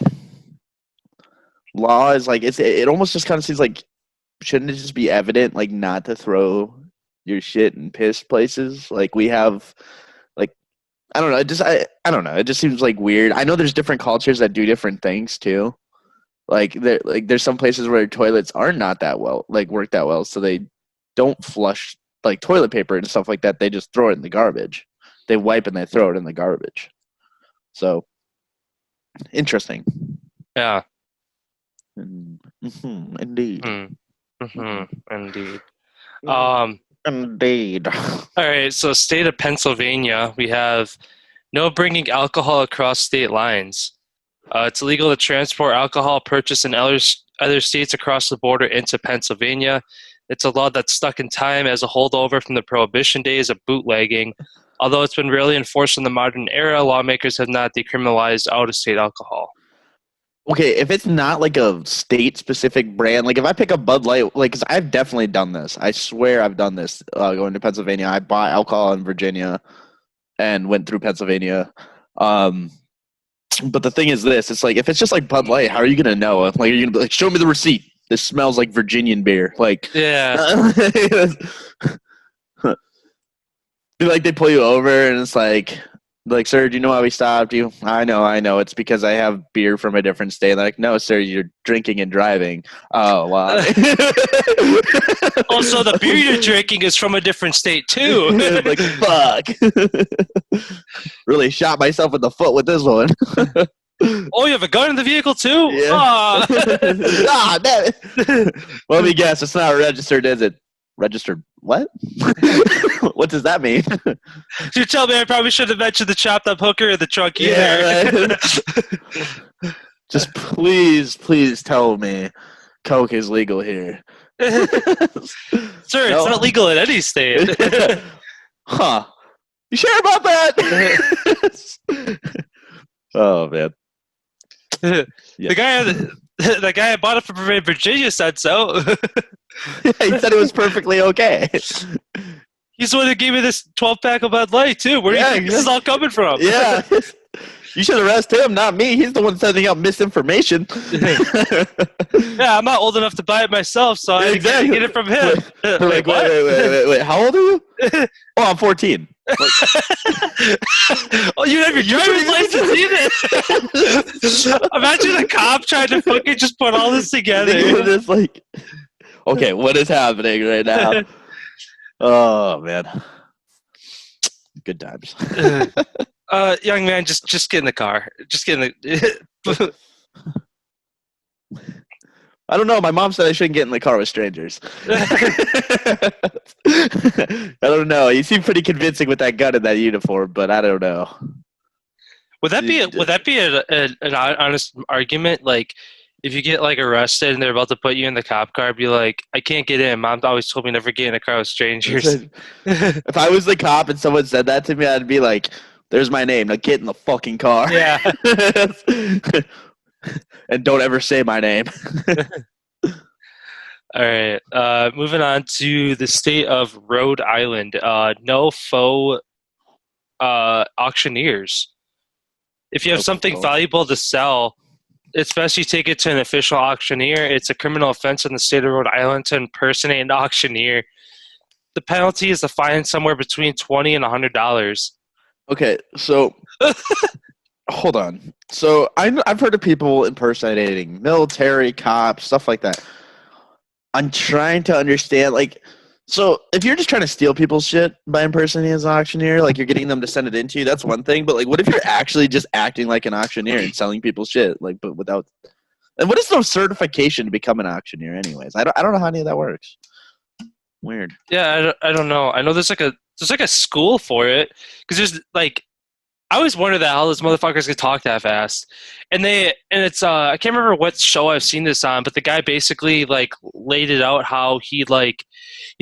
law is like it almost just kind of seems like, shouldn't it just be evident like not to throw your shit in piss places? Like we have like I don't know, I don't know. It just seems like weird. I know there's different cultures that do different things too. Like there's some places where toilets are not that well, like work that well, so they don't flush like toilet paper and stuff like that. They just throw it in the garbage. They wipe and they throw it in the garbage. So interesting. Yeah. Indeed. Hmm. Indeed. Um, Indeed. all right, so state of Pennsylvania, we have no bringing alcohol across state lines. It's illegal to transport alcohol purchased in other states across the border into Pennsylvania. It's a law that's stuck in time as a holdover from the Prohibition days of bootlegging. Although it's been rarely enforced in the modern era, lawmakers have not decriminalized out-of-state alcohol. Okay, if it's not like a state-specific brand, like if I pick up Bud Light, like, because I've definitely done this. I swear I've done this. Going to Pennsylvania, I bought alcohol in Virginia and went through Pennsylvania. But the thing is this, it's like, if it's just like Bud Light, how are you going to know? Like, you're going to be like, show me the receipt. This smells like Virginian beer. Like, Yeah. be like they pull you over and it's like, sir, do you know why we stopped you? I know. It's because I have beer from a different state. They're like, no, sir, you're drinking and driving. Oh, wow. Also, the beer you're drinking is from a different state, too. Like, fuck. Really shot myself in the foot with this one. Oh, you have a gun in the vehicle, too? Yeah. Ah. Ah, damn it. Let me guess, it's not registered, is it? Registered what? What does that mean? You tell me I probably should have mentioned the chopped up hooker in the trunk either. Yeah, right. Just please tell me Coke is legal here. Sir, No. it's not legal in any state. Huh. You sure about that? Oh, man. Yeah. The guy I bought it from Virginia said so. He said it was perfectly okay. He's the one who gave me this 12-pack of Bud Light, too. Where do you think this is all coming from? Yeah. You should arrest him, not me. He's the one sending out misinformation. Yeah, I'm not old enough to buy it myself, so I exactly. Get it from him. Like, wait. How old are you? Oh, I'm 14. Oh, you have your driver's license either. Imagine a cop trying to fucking just put all this together. It's like, okay, what is happening right now? Oh, man. Good times. Young man, just get in the car. Just get in the. I don't know. My mom said I shouldn't get in the car with strangers. I don't know. You seem pretty convincing with that gun and that uniform, but I don't know. Would that be an honest argument? Like, if you get like arrested and they're about to put you in the cop car, be like, I can't get in. Mom always told me never get in a car with strangers. If I was the cop and someone said that to me, I'd be like, there's my name. Now get in the fucking car. Yeah. And don't ever say my name. All right. Moving on to the state of Rhode Island. No faux auctioneers. If you have something valuable to sell, it's best you take it to an official auctioneer. It's a criminal offense in the state of Rhode Island to impersonate an auctioneer. The penalty is a fine somewhere between $20 and $100. Okay, so hold on. So I've heard of people impersonating military, cops, stuff like that. I'm trying to understand, like, so if you're just trying to steal people's shit by impersonating as an auctioneer, like you're getting them to send it into you, that's one thing. But like, what if you're actually just acting like an auctioneer and selling people's shit, like, but without? And what is the certification to become an auctioneer, anyways? I don't know how any of that works. Weird. Yeah, I don't know. I know there's like a school for it because there's like. I always wonder that how those motherfuckers can talk that fast, and it's I can't remember what show I've seen this on, but the guy basically like laid it out how he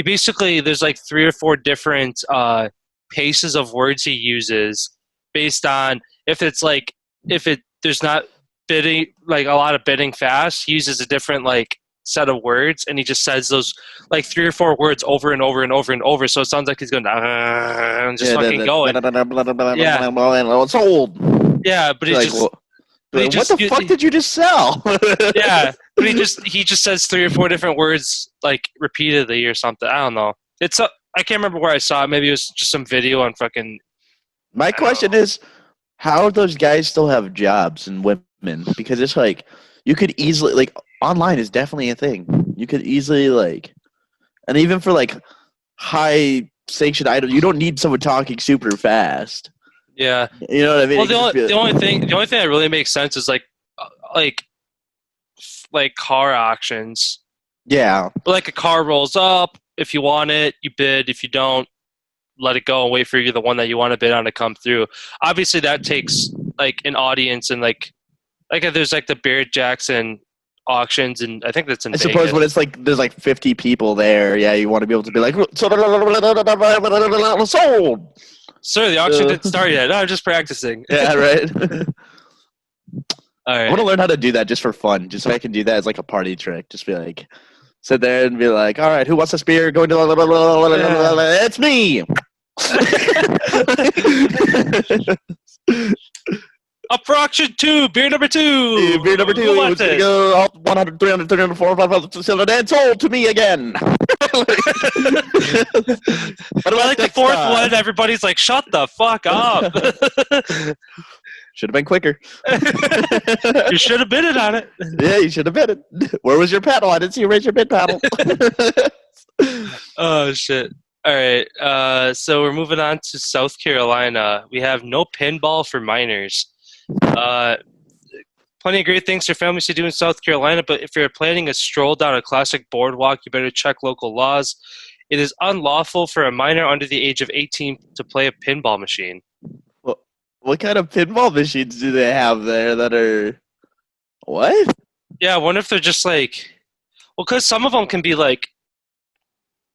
basically there's like 3 or 4 different paces of words he uses based on if there's not bidding like a lot of bidding fast, he uses a different like set of words and he just says those like 3 or 4 words over and over and over and over, so it sounds like he's going and just fucking going. Yeah, it's old. Yeah, but he like, just. Well, what the fuck did you just sell? Yeah, but he just says 3 or 4 different words like repeatedly or something. I don't know. I can't remember where I saw it. Maybe it was just some video on fucking. My question is, how do those guys still have jobs and women? Because it's like you could easily like. Online is definitely a thing. You could easily like, and even for like high sanctioned items, you don't need someone talking super fast. Yeah, you know what I mean. Well, the only thing that really makes sense is like car auctions. Yeah. But like a car rolls up, if you want it, you bid. If you don't, let it go and wait for the one that you want to bid on to come through. Obviously, that takes like an audience and like if there's like the Barrett Jackson auctions, and I think that's in I Vegas. suppose when it's like there's like 50 people there, yeah, you want to be able to be like, sold. Sir, the auction didn't start yet. No, I'm just practicing. Yeah, right. All I right. want to learn how to do that just for fun, just so I can do that as like a party trick. Just be like, sit there and be like, all right, who wants this beer? Going to it's me. Up for auction 2, beer number 2. Beer number 2. Who It's wants going to it? go 100, 300, 300, 400, 500, and sold to me again. By like the fourth one, everybody's like, shut the fuck up. Should have been quicker. You should have bidded on it. Yeah, you should have bidded. Where was your paddle? I didn't see you raise your bid paddle. Oh, shit. All right. So we're moving on to South Carolina. We have no pinball for minors. Plenty of great things for families to do in South Carolina, but if you're planning a stroll down a classic boardwalk, you better check local laws. It is unlawful for a minor under the age of 18 to play a pinball machine. What kind of pinball machines do they have there that are... What? Yeah, I wonder if they're just like... Well, because some of them can be like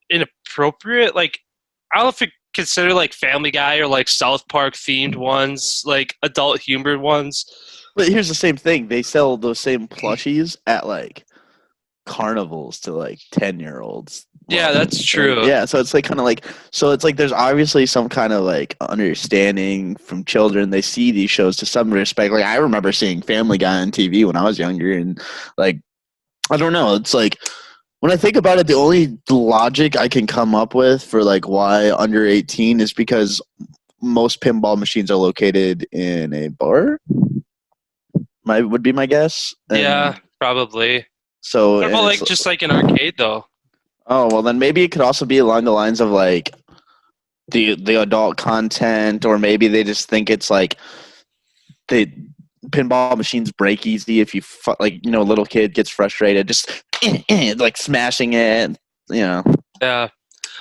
inappropriate. Like, I don't know if you consider like Family Guy or like South Park themed ones, like adult humor ones. But here's the same thing. They sell those same plushies at like carnivals to like 10-year-olds. Yeah, that's true. Yeah, so it's like kind of like, so it's like there's obviously some kind of like understanding from children. They see these shows to some respect. Like I remember seeing Family Guy on TV when I was younger, and like I don't know. It's like when I think about it, the only logic I can come up with for like why under 18 is because most pinball machines are located in a bar. Would be my guess. And yeah, probably. so What about like just like an arcade though? Oh, well, then maybe it could also be along the lines of like the adult content, or maybe they just think it's like the pinball machines break easy if you like, you know, a little kid gets frustrated, just like smashing it, you know. Yeah,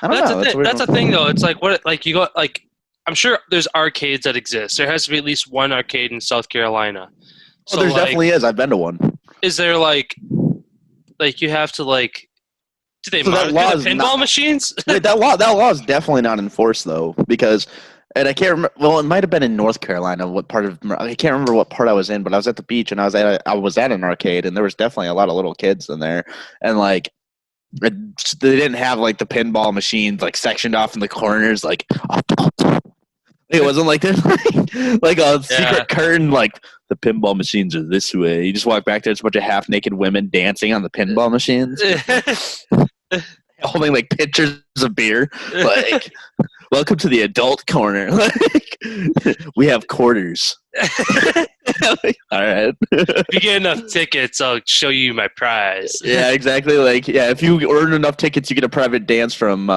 I don't know. That's a thing though. It's like what, like you got like, I'm sure there's arcades that exist. There has to be at least one arcade in South Carolina. So there definitely is. I've been to one. Is there like you have to like? Do they monitor the pinball machines? Wait, that law is definitely not enforced though, because, and I can't remember. Well, it might have been in North Carolina. What part of I can't remember what part I was in, but I was at the beach and I was at an arcade, and there was definitely a lot of little kids in there, and like they didn't have like the pinball machines like sectioned off in the corners, like it wasn't like there's like a secret curtain like the pinball machines are this way. You just walk back there, it's a bunch of half naked women dancing on the pinball machines. Holding like pitchers of beer, like welcome to the adult corner. Like we have quarters. Like, all right. If you get enough tickets, I'll show you my prize. Yeah, exactly. Like yeah, if you earn enough tickets, you get a private dance from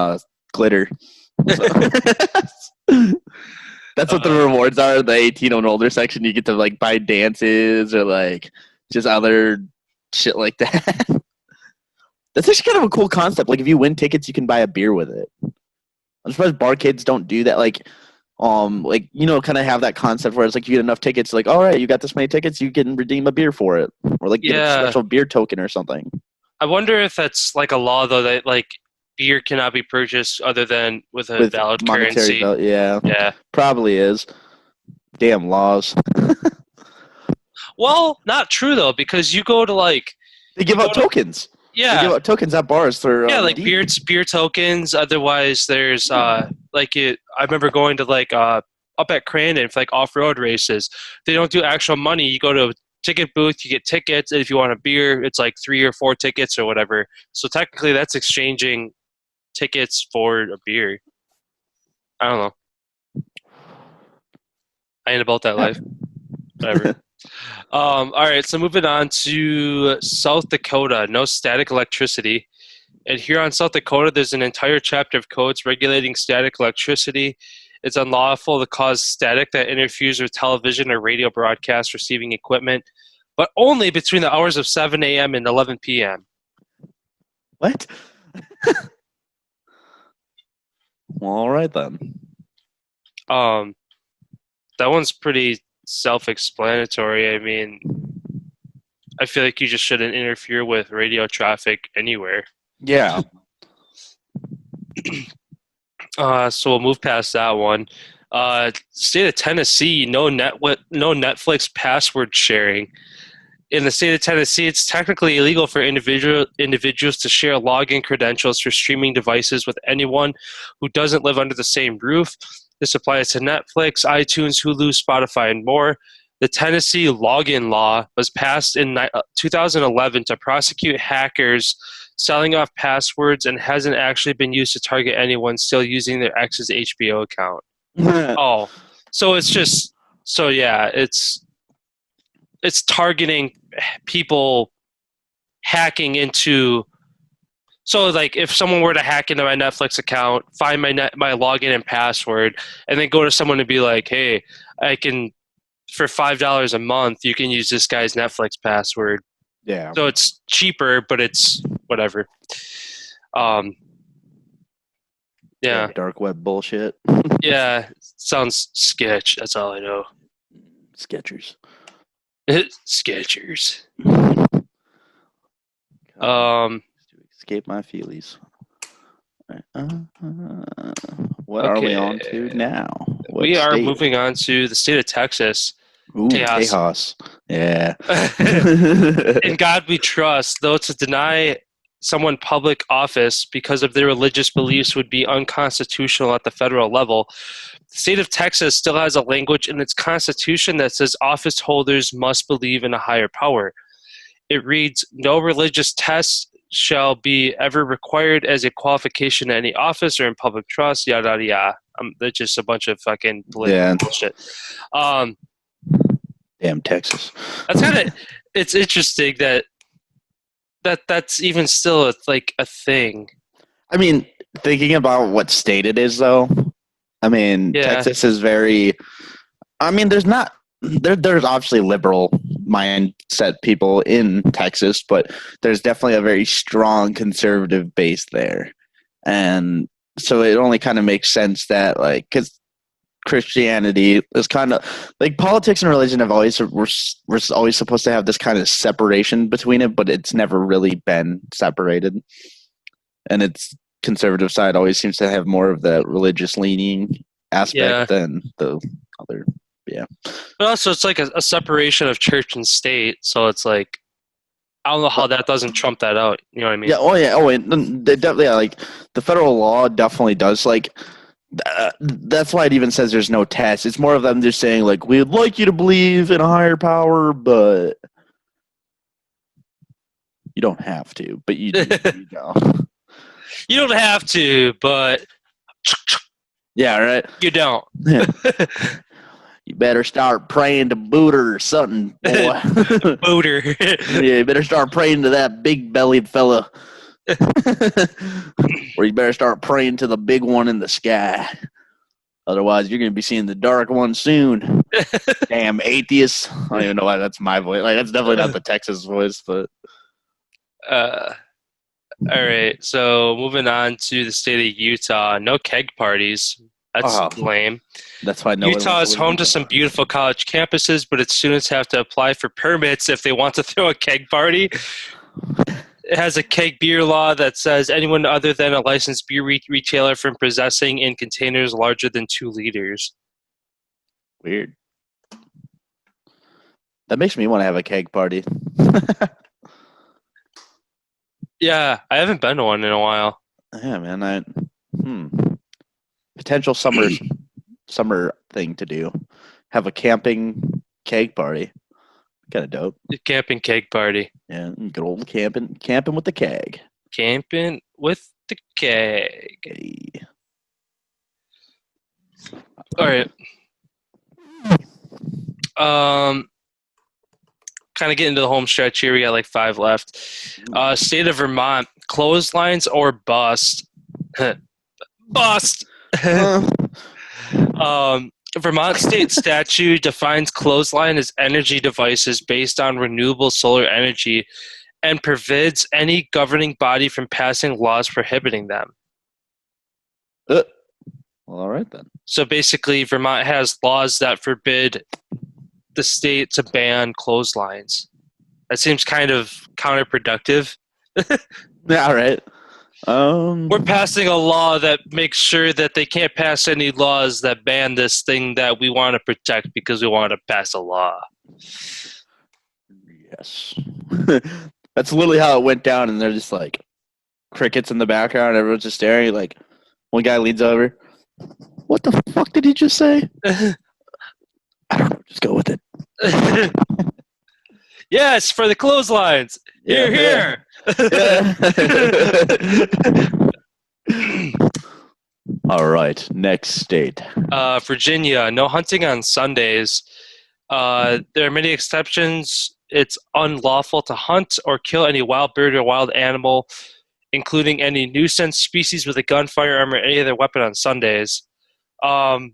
Glitter. So. That's what the rewards are. The 18 and older section, you get to like buy dances or like just other shit like that. That's actually kind of a cool concept. Like if you win tickets, you can buy a beer with it. I'm surprised bar kids don't do that. Like you know, kind of have that concept where it's like you get enough tickets, like all right, you got this many tickets, you can redeem a beer for it, or like get a special beer token or something. I wonder if that's like a law though, that like beer cannot be purchased other than with a valid currency. Yeah, probably is. Damn laws. Well, not true though, because you go to like they give out tokens. Yeah, they give out tokens at bars for like beer tokens. Otherwise, there's I remember going to like up at Crandon for like off-road races. They don't do actual money. You go to a ticket booth, you get tickets, and if you want a beer, it's like 3 or 4 tickets or whatever. So technically, that's exchanging tickets for a beer. I don't know. I ain't about that life. Whatever. All right, so moving on to South Dakota, no static electricity. And here on South Dakota, there's an entire chapter of codes regulating static electricity. It's unlawful to cause static that interferes with television or radio broadcast receiving equipment, but only between the hours of 7 a.m. and 11 p.m. What? Well, all right then. Um, that one's pretty self-explanatory. I mean, I feel like you just shouldn't interfere with radio traffic anywhere. Yeah. So we'll move past that one. State of Tennessee, no Netflix password sharing. In the state of Tennessee, it's technically illegal for individuals to share login credentials for streaming devices with anyone who doesn't live under the same roof. This applies to Netflix, iTunes, Hulu, Spotify, and more. The Tennessee login law was passed in 2011 to prosecute hackers selling off passwords and hasn't actually been used to target anyone still using their ex's HBO account. Oh, so it's just so yeah, it's targeting people hacking into. So like if someone were to hack into my Netflix account, find my login and password, and then go to someone and be like, "Hey, I can for $5 a month, you can use this guy's Netflix password." Yeah. So it's cheaper, but it's whatever. Um, yeah, Dark web bullshit. yeah, sounds sketch. That's all I know. Skechers. Sketchers. To escape my feelies. What are we on to now? We are moving on to the state of Texas. Ooh, Chaos. Tejas. Yeah. In God we trust, though to deny someone public office because of their religious beliefs would be unconstitutional at the federal level. The state of Texas still has a language in its constitution that says office holders must believe in a higher power. It reads, no religious test shall be ever required as a qualification to any office or in public trust, yada, yada, yada. That's just a bunch of fucking political bullshit. Damn Texas. That's kind of, it's interesting that's even still like a thing. I mean, thinking about what state it is, though, I mean, Yeah. Texas is very. I mean, there's obviously liberal mindset people in Texas, but there's definitely a very strong conservative base there, and so it only kind of makes sense that because Christianity is kind of like politics and religion have always we're always supposed to have this kind of separation between it, but it's never really been separated, and its conservative side always seems to have more of the religious leaning aspect than the other. Yeah, but also it's like a separation of church and state, so it's like I don't know how that doesn't trump that out. You know what I mean? Yeah. They definitely like the federal law definitely does that's why it even says there's no test. It's more of them just saying like we'd like you to believe in a higher power, but you don't have to. But you know. You don't have to, but yeah, right. You don't. Yeah. You better start praying to Buddha or something, boy. Buddha. Yeah, you better start praying to that big-bellied fella. Or you better start praying to the big one in the sky. Otherwise, you're going to be seeing the dark one soon. Damn atheists. I don't even know why that's my voice. Like, that's definitely not the Texas voice, but... All right, so moving on to the state of Utah. No keg parties. That's lame. That's why Utah is home to some beautiful college campuses, but its students have to apply for permits if they want to throw a keg party. It has a keg beer law that says anyone other than a licensed beer retailer from possessing in containers larger than 2 liters. Weird. That makes me want to have a keg party. Yeah, I haven't been to one in a while. Yeah, man. Potential summer thing to do. Have a camping keg party. Kind of dope. The camping keg party. Yeah, good old camping with the keg. Camping with the keg. Hey. All right. Kind of getting to the home stretch here. We got like 5 left. State of Vermont, clotheslines or bust. Bust. Vermont state statute defines clothesline as energy devices based on renewable solar energy and forbids any governing body from passing laws prohibiting them. Well, all right then. So basically, Vermont has laws that forbid the state to ban clotheslines. That seems kind of counterproductive. Yeah, all right. We're passing a law that makes sure that they can't pass any laws that ban this thing that we want to protect because we want to pass a law. Yes. That's literally how it went down, and they're just like crickets in the background. Everyone's just staring. Like, one guy leans over. What the fuck did he just say? I don't know. Just go with it. Yes, for the clotheslines. Here, here. All right, next state. Virginia, no hunting on Sundays. There are many exceptions. It's unlawful to hunt or kill any wild bird or wild animal, including any nuisance species with a gun, firearm, or any other weapon on Sundays. Wait,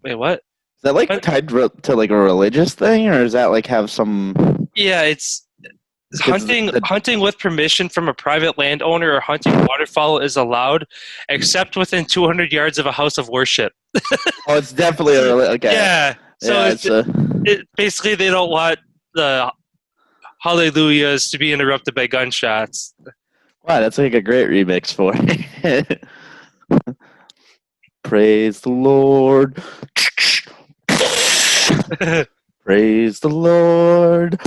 what? Is that like tied to like a religious thing, or does that like have some? Yeah, it's hunting with permission from a private landowner or hunting waterfowl is allowed, except within 200 yards of a house of worship. Oh, it's definitely okay. Yeah. So basically they don't want the hallelujahs to be interrupted by gunshots. Wow, that's like a great remix for it. Praise the Lord. Praise the Lord.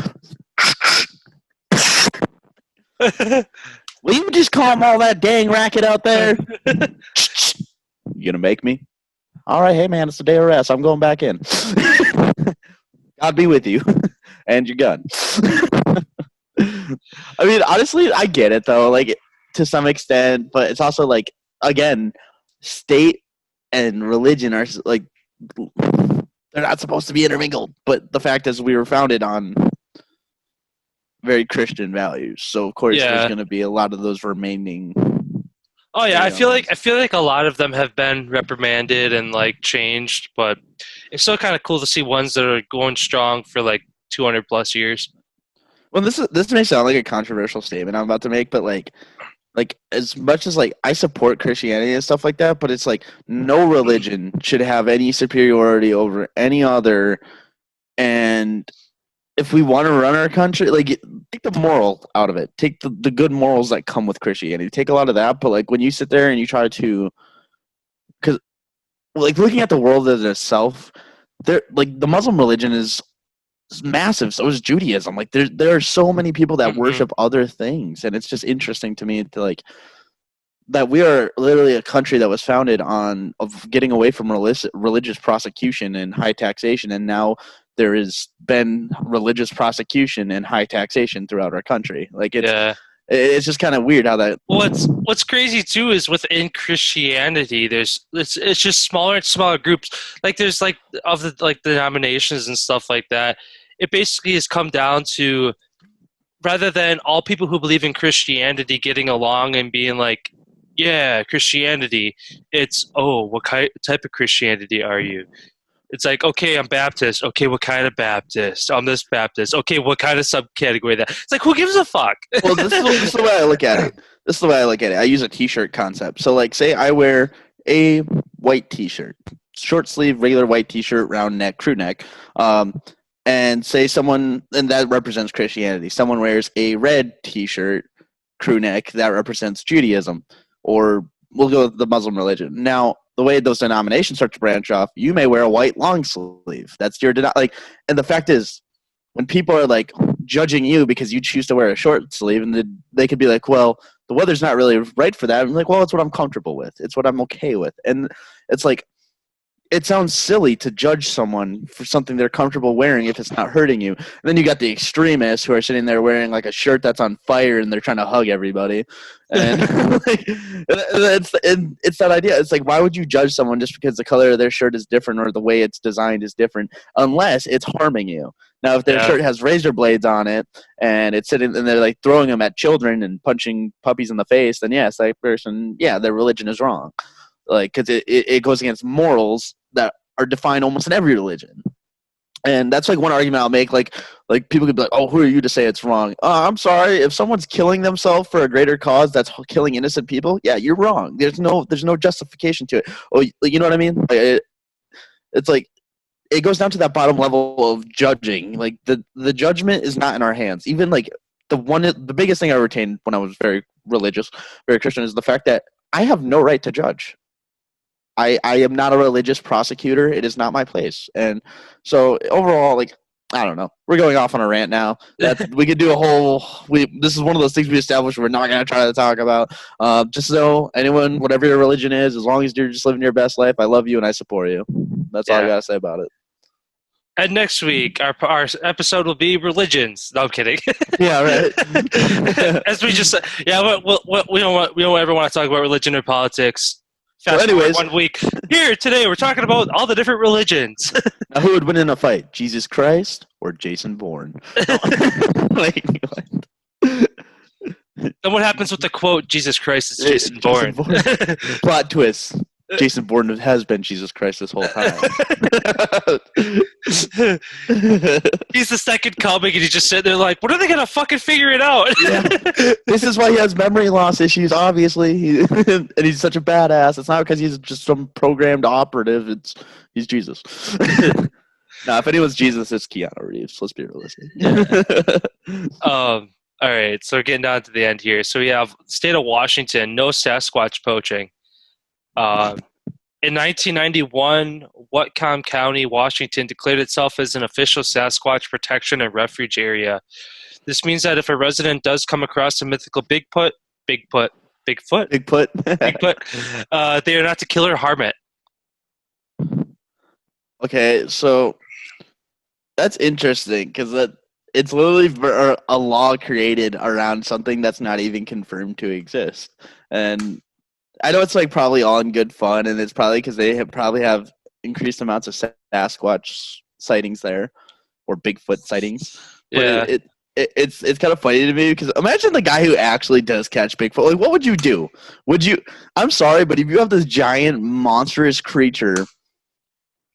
Will you just calm all that dang racket out there? You gonna make me? All right, hey man, it's the day of rest. I'm going back in. God be with you and your gun. I mean, honestly, I get it though, like to some extent, but it's also like, again, state and religion are like they're not supposed to be intermingled. But the fact is, we were founded on very Christian values, so of course there's going to be a lot of those remaining. Oh yeah, I feel like a lot of them have been reprimanded and like changed, but it's still kind of cool to see ones that are going strong for like 200 plus years. Well, this may sound like a controversial statement I'm about to make, but like as much as like I support Christianity and stuff like that, but it's like no religion should have any superiority over any other. And if we want to run our country, like take the moral out of it, take the good morals that come with Christianity, take a lot of that. But like when you sit there and you try to, because like looking at the world as itself, there like the Muslim religion is massive. So is Judaism. Like there are so many people that worship other things, and it's just interesting to me to like that we are literally a country that was founded on of getting away from religious prosecution and high taxation, and now there has been religious prosecution and high taxation throughout our country. Like it's just kind of weird how that. Well, what's crazy too is within Christianity, it's just smaller and smaller groups. Like there's like of the like denominations and stuff like that. It basically has come down to rather than all people who believe in Christianity getting along and being like, yeah, Christianity. It's what type of Christianity are you? It's like, okay, I'm Baptist. Okay, what kind of Baptist? I'm this Baptist. Okay, what kind of subcategory that? It's like, who gives a fuck? Well, this is the way I look at it. I use a T-shirt concept. So, like, say I wear a white T-shirt, short sleeve, regular white T-shirt, round neck, crew neck, and say someone, and that represents Christianity. Someone wears a red T-shirt, crew neck, that represents Judaism, or we'll go with the Muslim religion. Now, the way those denominations start to branch off, you may wear a white long sleeve. That's your and the fact is, when people are like judging you because you choose to wear a short sleeve, and they could be like, well, the weather's not really right for that. I'm like, well, it's what I'm comfortable with. It's what I'm okay with. And it's like, it sounds silly to judge someone for something they're comfortable wearing if it's not hurting you. And then you got the extremists who are sitting there wearing like a shirt that's on fire and they're trying to hug everybody. And it's that idea. It's like, why would you judge someone just because the color of their shirt is different or the way it's designed is different, unless it's harming you? Now, if their shirt has razor blades on it and it's sitting and they're like throwing them at children and punching puppies in the face, then yes, that person, their religion is wrong. Like, because it goes against morals that are defined almost in every religion. And that's like one argument I'll make. Like people could be like, "Oh, who are you to say it's wrong?" I'm sorry. If someone's killing themselves for a greater cause that's killing innocent people, yeah, you're wrong. There's no justification to it. Oh, you know what I mean? It's like it goes down to that bottom level of judging. Like the judgment is not in our hands. Even like the biggest thing I retained when I was very religious, very Christian, is the fact that I have no right to judge. I am not a religious prosecutor. It is not my place. And so overall, like, I don't know. We're going off on a rant now. That we could do a whole. This is one of those things we established. We're not going to try to talk about. Just so anyone, whatever your religion is, as long as you're just living your best life, I love you and I support you. That's all I got to say about it. And next week, our episode will be religions. No, I'm kidding. Yeah, right. As we just said, yeah, we don't ever want to talk about religion or politics. Fast anyways, 1 week. Here, today, we're talking about all the different religions. Now, who would win in a fight, Jesus Christ or Jason Bourne? Like, And what happens with the quote, Jesus Christ is Jason Bourne? Plot twist. Jason Bourne has been Jesus Christ this whole time. He's the second coming, and he's just sitting there like, when are they going to fucking figure it out? Yeah. This is why he has memory loss issues, obviously. And he's such a badass. It's not because he's just some programmed operative. He's Jesus. Now, if anyone's Jesus, it's Keanu Reeves. Let's be realistic. All right, so we're getting down to the end here. So we have state of Washington, no Sasquatch poaching. In 1991, Whatcom County, Washington, declared itself as an official Sasquatch protection and refuge area. This means that if a resident does come across a mythical Bigfoot, they are not to kill or harm it. Okay, so that's interesting because it's literally a law created around something that's not even confirmed to exist. And I know it's like probably all in good fun, and it's probably because they probably have increased amounts of Sasquatch sightings there, or Bigfoot sightings. Yeah, but it's kind of funny to me because imagine the guy who actually does catch Bigfoot. Like, what would you do? I'm sorry, but if you have this giant monstrous creature,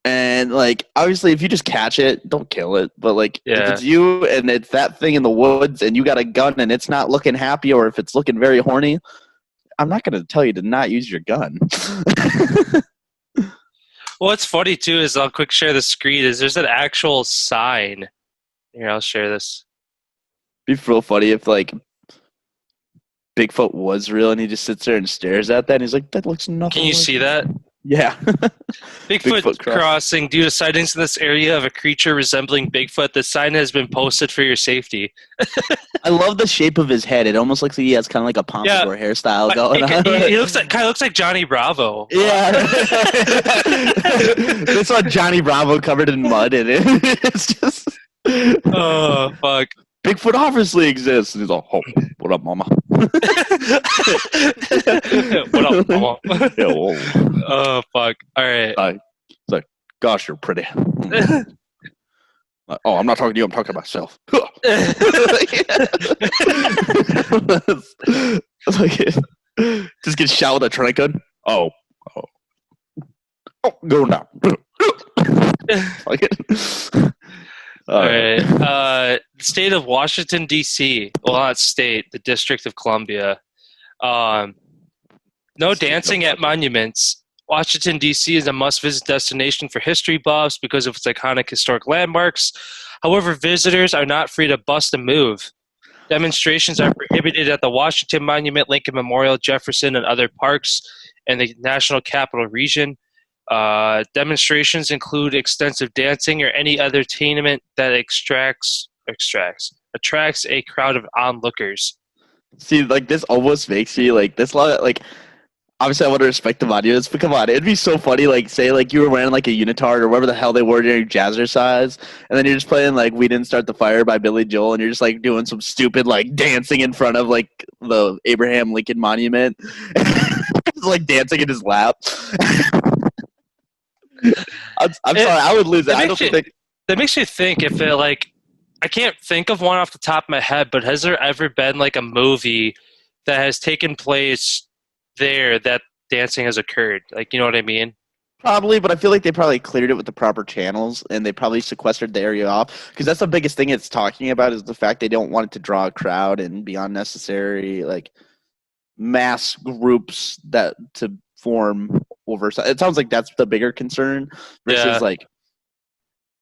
and like obviously if you just catch it, don't kill it. But like if it's you and it's that thing in the woods, and you got a gun and it's not looking happy, or if it's looking very horny, I'm not going to tell you to not use your gun. Well, what's funny, too, is I'll quick share the screen, is there's an actual sign. Here, I'll share this. It'd be real funny if, like, Bigfoot was real and he just sits there and stares at that and he's like, that looks nothing Can you see that? Yeah. Bigfoot crossing. Due to sightings in this area of a creature resembling Bigfoot, the sign has been posted for your safety. I love the shape of his head. It almost looks like he has kind of like a pompadour hairstyle going on. He kind of looks like Johnny Bravo. Yeah. They saw Johnny Bravo covered in mud in it. It's just... Oh, fuck. Bigfoot obviously exists. And he's like, oh, what up, mama? What up, mama? Yeah, whoa. Oh, fuck. All right. It's like, gosh, you're pretty. Oh, I'm not talking to you. I'm talking to myself. Just get shot with a trank gun. Oh, go now. All right. The state of Washington, D.C. Well, not state, the District of Columbia. No dancing at monuments. Washington, D.C. is a must-visit destination for history buffs because of its iconic historic landmarks. However, visitors are not free to bust a move. Demonstrations are prohibited at the Washington Monument, Lincoln Memorial, Jefferson, and other parks in the National Capital Region. Demonstrations include extensive dancing or any other entertainment that attracts a crowd of onlookers. See, like this almost makes me like this. Like, obviously, I want to respect the monuments, but come on, it'd be so funny. Like, say, like you were wearing like a unitard or whatever the hell they wore during Jazzercise, and then you're just playing like "We Didn't Start the Fire" by Billy Joel, and you're just like doing some stupid like dancing in front of like the Abraham Lincoln Monument, just, like dancing in his lap. I'm sorry, I would lose it. That makes you think if it like, I can't think of one off the top of my head, but has there ever been like a movie that has taken place there that dancing has occurred? Like, you know what I mean? Probably, but I feel like they probably cleared it with the proper channels, and they probably sequestered the area off. Because that's the biggest thing it's talking about is the fact they don't want it to draw a crowd and be unnecessary, like mass groups that to form over. It sounds like that's the bigger concern versus Yeah. like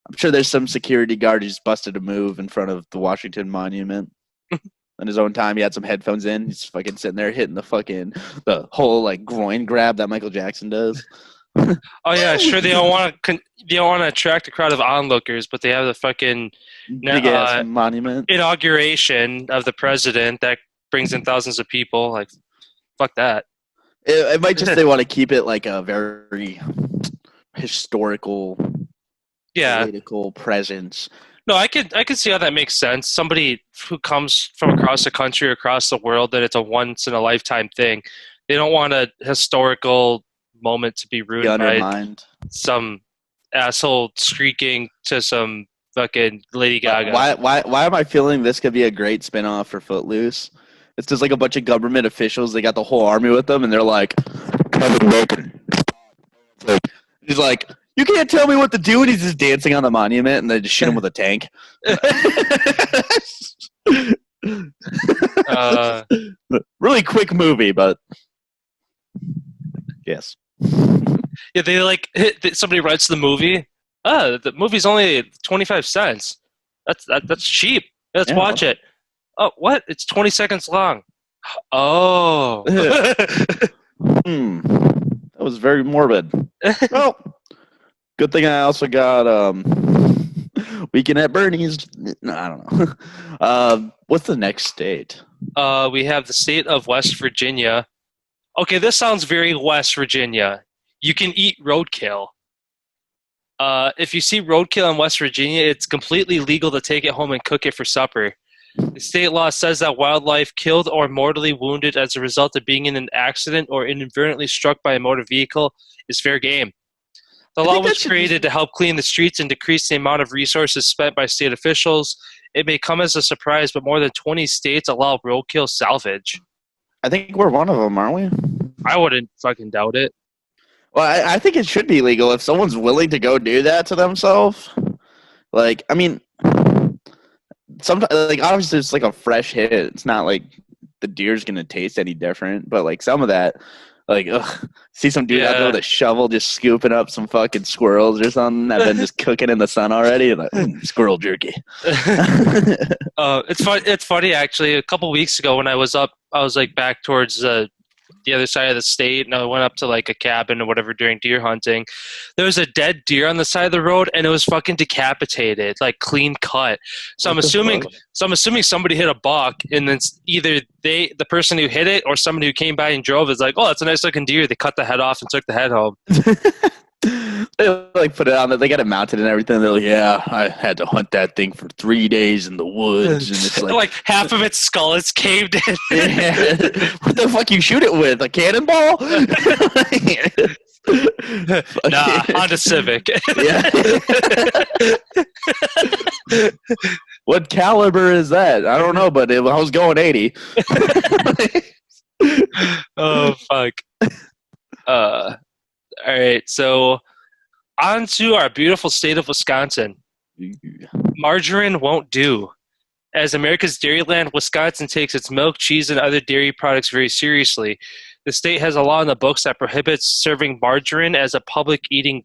I'm sure there's some security guard who just busted a move in front of the Washington Monument. In his own time, he had some headphones in. He's fucking sitting there hitting the whole like groin grab that Michael Jackson does. Oh yeah, sure. They don't want to attract a crowd of onlookers, but they have the fucking Big ass monument. inauguration of the president that brings in thousands of people. Like, fuck that. It might just they want to keep it like a very historical, Yeah. political presence. No, I could see how that makes sense. Somebody who comes from across the country or across the world, that it's a once in a lifetime thing. They don't want a historical moment to be ruined by some asshole streaking to some fucking Lady Gaga. Why am I feeling this could be a great spinoff for Footloose? It's just like a bunch of government officials. They got the whole army with them, and they're like, Kevin Bacon. He's like, you can't tell me what to do, and he's just dancing on the monument, and they just shoot him with a tank. Really quick movie, but yes. Yeah, they like somebody writes the movie. The movie's only 25 cents. That's cheap. Let's watch it. Oh, what? It's 20 seconds long. Oh. That was very morbid. Well, good thing I also got Weekend at Bernie's. No, I don't know. What's the next state? We have the state of West Virginia. Okay, this sounds very West Virginia. You can eat roadkill. If you see roadkill in West Virginia, it's completely legal to take it home and cook it for supper. The state law says that wildlife killed or mortally wounded as a result of being in an accident or inadvertently struck by a motor vehicle is fair game. The law was created to help clean the streets and decrease the amount of resources spent by state officials. It may come as a surprise, but more than 20 states allow roadkill salvage. I think we're one of them, aren't we? I wouldn't fucking doubt it. Well, I think it should be legal if someone's willing to go do that to themselves. Like, I mean, sometimes, like, obviously it's like a fresh hit. It's not like the deer's gonna taste any different, but like some of that, like, see some dude out there with a shovel just scooping up some fucking squirrels or something that been just cooking in the sun already, and like squirrel jerky. It's funny actually. A couple weeks ago when I was like back towards the other side of the state, and I went up to like a cabin or whatever during deer hunting. There was a dead deer on the side of the road, and it was fucking decapitated, like clean cut. So I'm assuming somebody hit a buck, and then either the person who hit it, or somebody who came by and drove is like, oh, that's a nice looking deer. They cut the head off and took the head home. They like put it on. They got it mounted and everything. They're like, yeah, I had to hunt that thing for 3 days in the woods, and it's like half of its skull is caved in. Yeah. What the fuck you shoot it with? A cannonball? Nah, Honda Civic. What caliber is that? I don't know, but I was going 80. Oh fuck. All right, so on to our beautiful state of Wisconsin. Margarine won't do. As America's dairyland, Wisconsin takes its milk, cheese, and other dairy products very seriously. The state has a law in the books that prohibits serving margarine at a public eating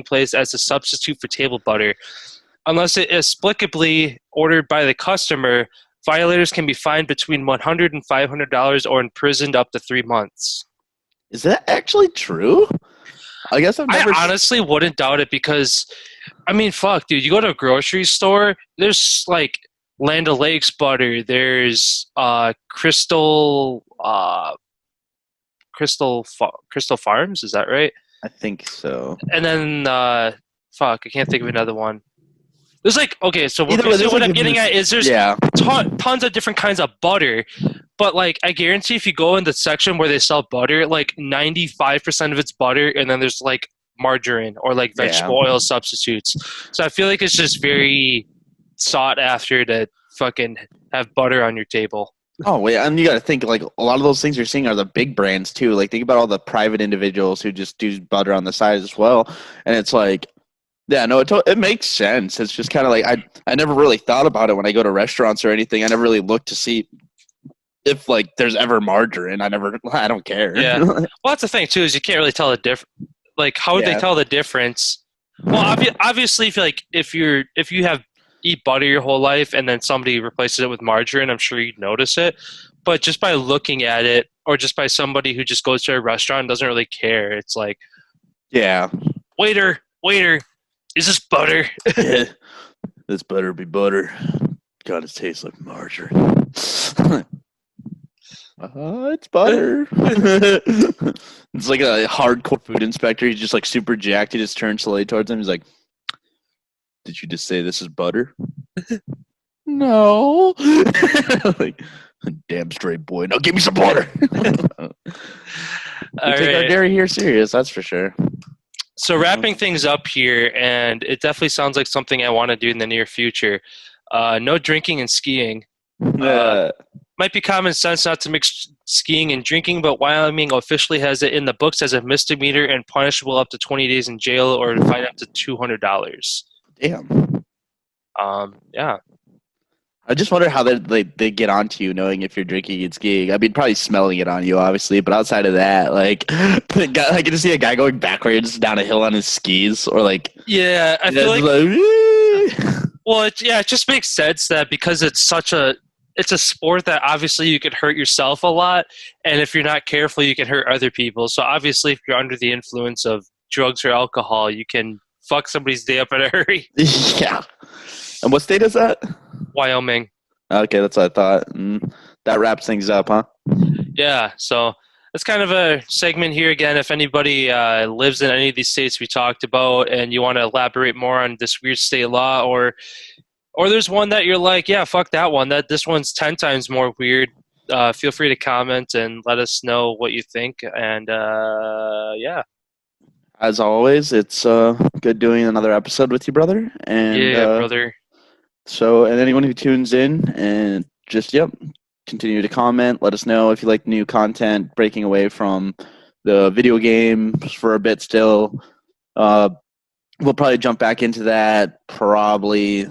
place as a substitute for table butter. Unless it is explicably ordered by the customer, violators can be fined between $100 and $500 or imprisoned up to 3 months. Is that actually true? I guess I honestly wouldn't doubt it because, I mean, fuck, dude. You go to a grocery store, there's like Land O'Lakes butter. There's Crystal Farms. Is that right? I think so. And then fuck, I can't think of another one. There's like, okay, so what I'm getting at is there's tons of different kinds of butter, but like I guarantee if you go in the section where they sell butter, like 95% of it's butter, and then there's like margarine or like vegetable oil substitutes. So I feel like it's just very sought after to fucking have butter on your table. Oh, yeah, and you got to think like a lot of those things you're seeing are the big brands too. Like think about all the private individuals who just do butter on the side as well, and it's like, yeah, no, it makes sense. It's just kind of like I never really thought about it when I go to restaurants or anything. I never really look to see if like there's ever margarine. I don't care. Yeah. Well, that's the thing too is you can't really tell the difference. Like, how would they Yeah, tell the difference? Well, obviously, if you have eat butter your whole life and then somebody replaces it with margarine, I'm sure you'd notice it. But just by looking at it, or just by somebody who just goes to a restaurant and doesn't really care, it's like, yeah, waiter, is this butter? yeah. This better be butter. God, it tastes like margarine. It's butter. It's like a hardcore food inspector. He's just like super jacked. He just turns slowly towards him. He's like, "Did you just say this is butter?" No. Like, damn straight boy. Now give me some butter. We All take our right. dairy here serious. That's for sure. So wrapping things up here, and it definitely sounds like something I want to do in the near future. No drinking and skiing. Uh, Might be common sense not to mix skiing and drinking, but Wyoming officially has it in the books as a misdemeanor and punishable up to 20 days in jail or fine up to $200. damn. Yeah. I just wonder how they get onto you knowing if you're drinking and skiing. I mean, probably smelling it on you, obviously, but outside of that, like, I can just see a guy going backwards down a hill on his skis, or like, Yeah, I feel like, well, it just makes sense that because it's a sport that obviously you could hurt yourself a lot, and if you're not careful, you can hurt other people. So obviously, if you're under the influence of drugs or alcohol, you can fuck somebody's day up in a hurry. yeah. And what state is that? Wyoming. Okay, that's what I thought. That wraps things up, huh? Yeah, so that's kind of a segment here again. If anybody lives in any of these states we talked about, and you want to elaborate more on this weird state law, or there's one that you're like, yeah, fuck that one. That this one's 10 times more weird. Feel free to comment and let us know what you think. And yeah, As always, it's good doing another episode with you, brother. And yeah, brother. and anyone who tunes in and just, yep, continue to comment. Let us know if you like new content, breaking away from the video games for a bit still. We'll probably jump back into that probably.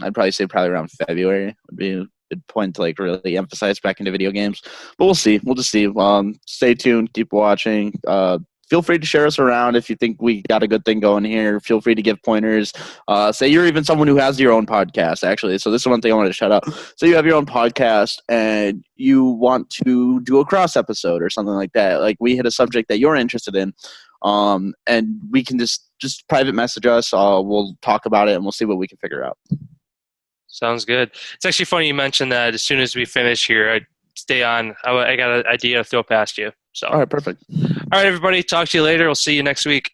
I'd probably say probably around February would be a good point to like really emphasize back into video games. But we'll see. We'll just see. Stay tuned. Keep watching. Feel free to share us around if you think we got a good thing going here. Feel free to give pointers. Say you're even someone who has your own podcast, actually. So this is one thing I wanted to shout out. So you have your own podcast and you want to do a cross episode or something like that. Like we hit a subject that you're interested in. And we can just private message us. We'll talk about it and we'll see what we can figure out. Sounds good. It's actually funny you mentioned that. As soon as we finish here, I stay on. I got an idea to throw past you. So, All right, perfect. all right, everybody. Talk to you later. We'll see you next week.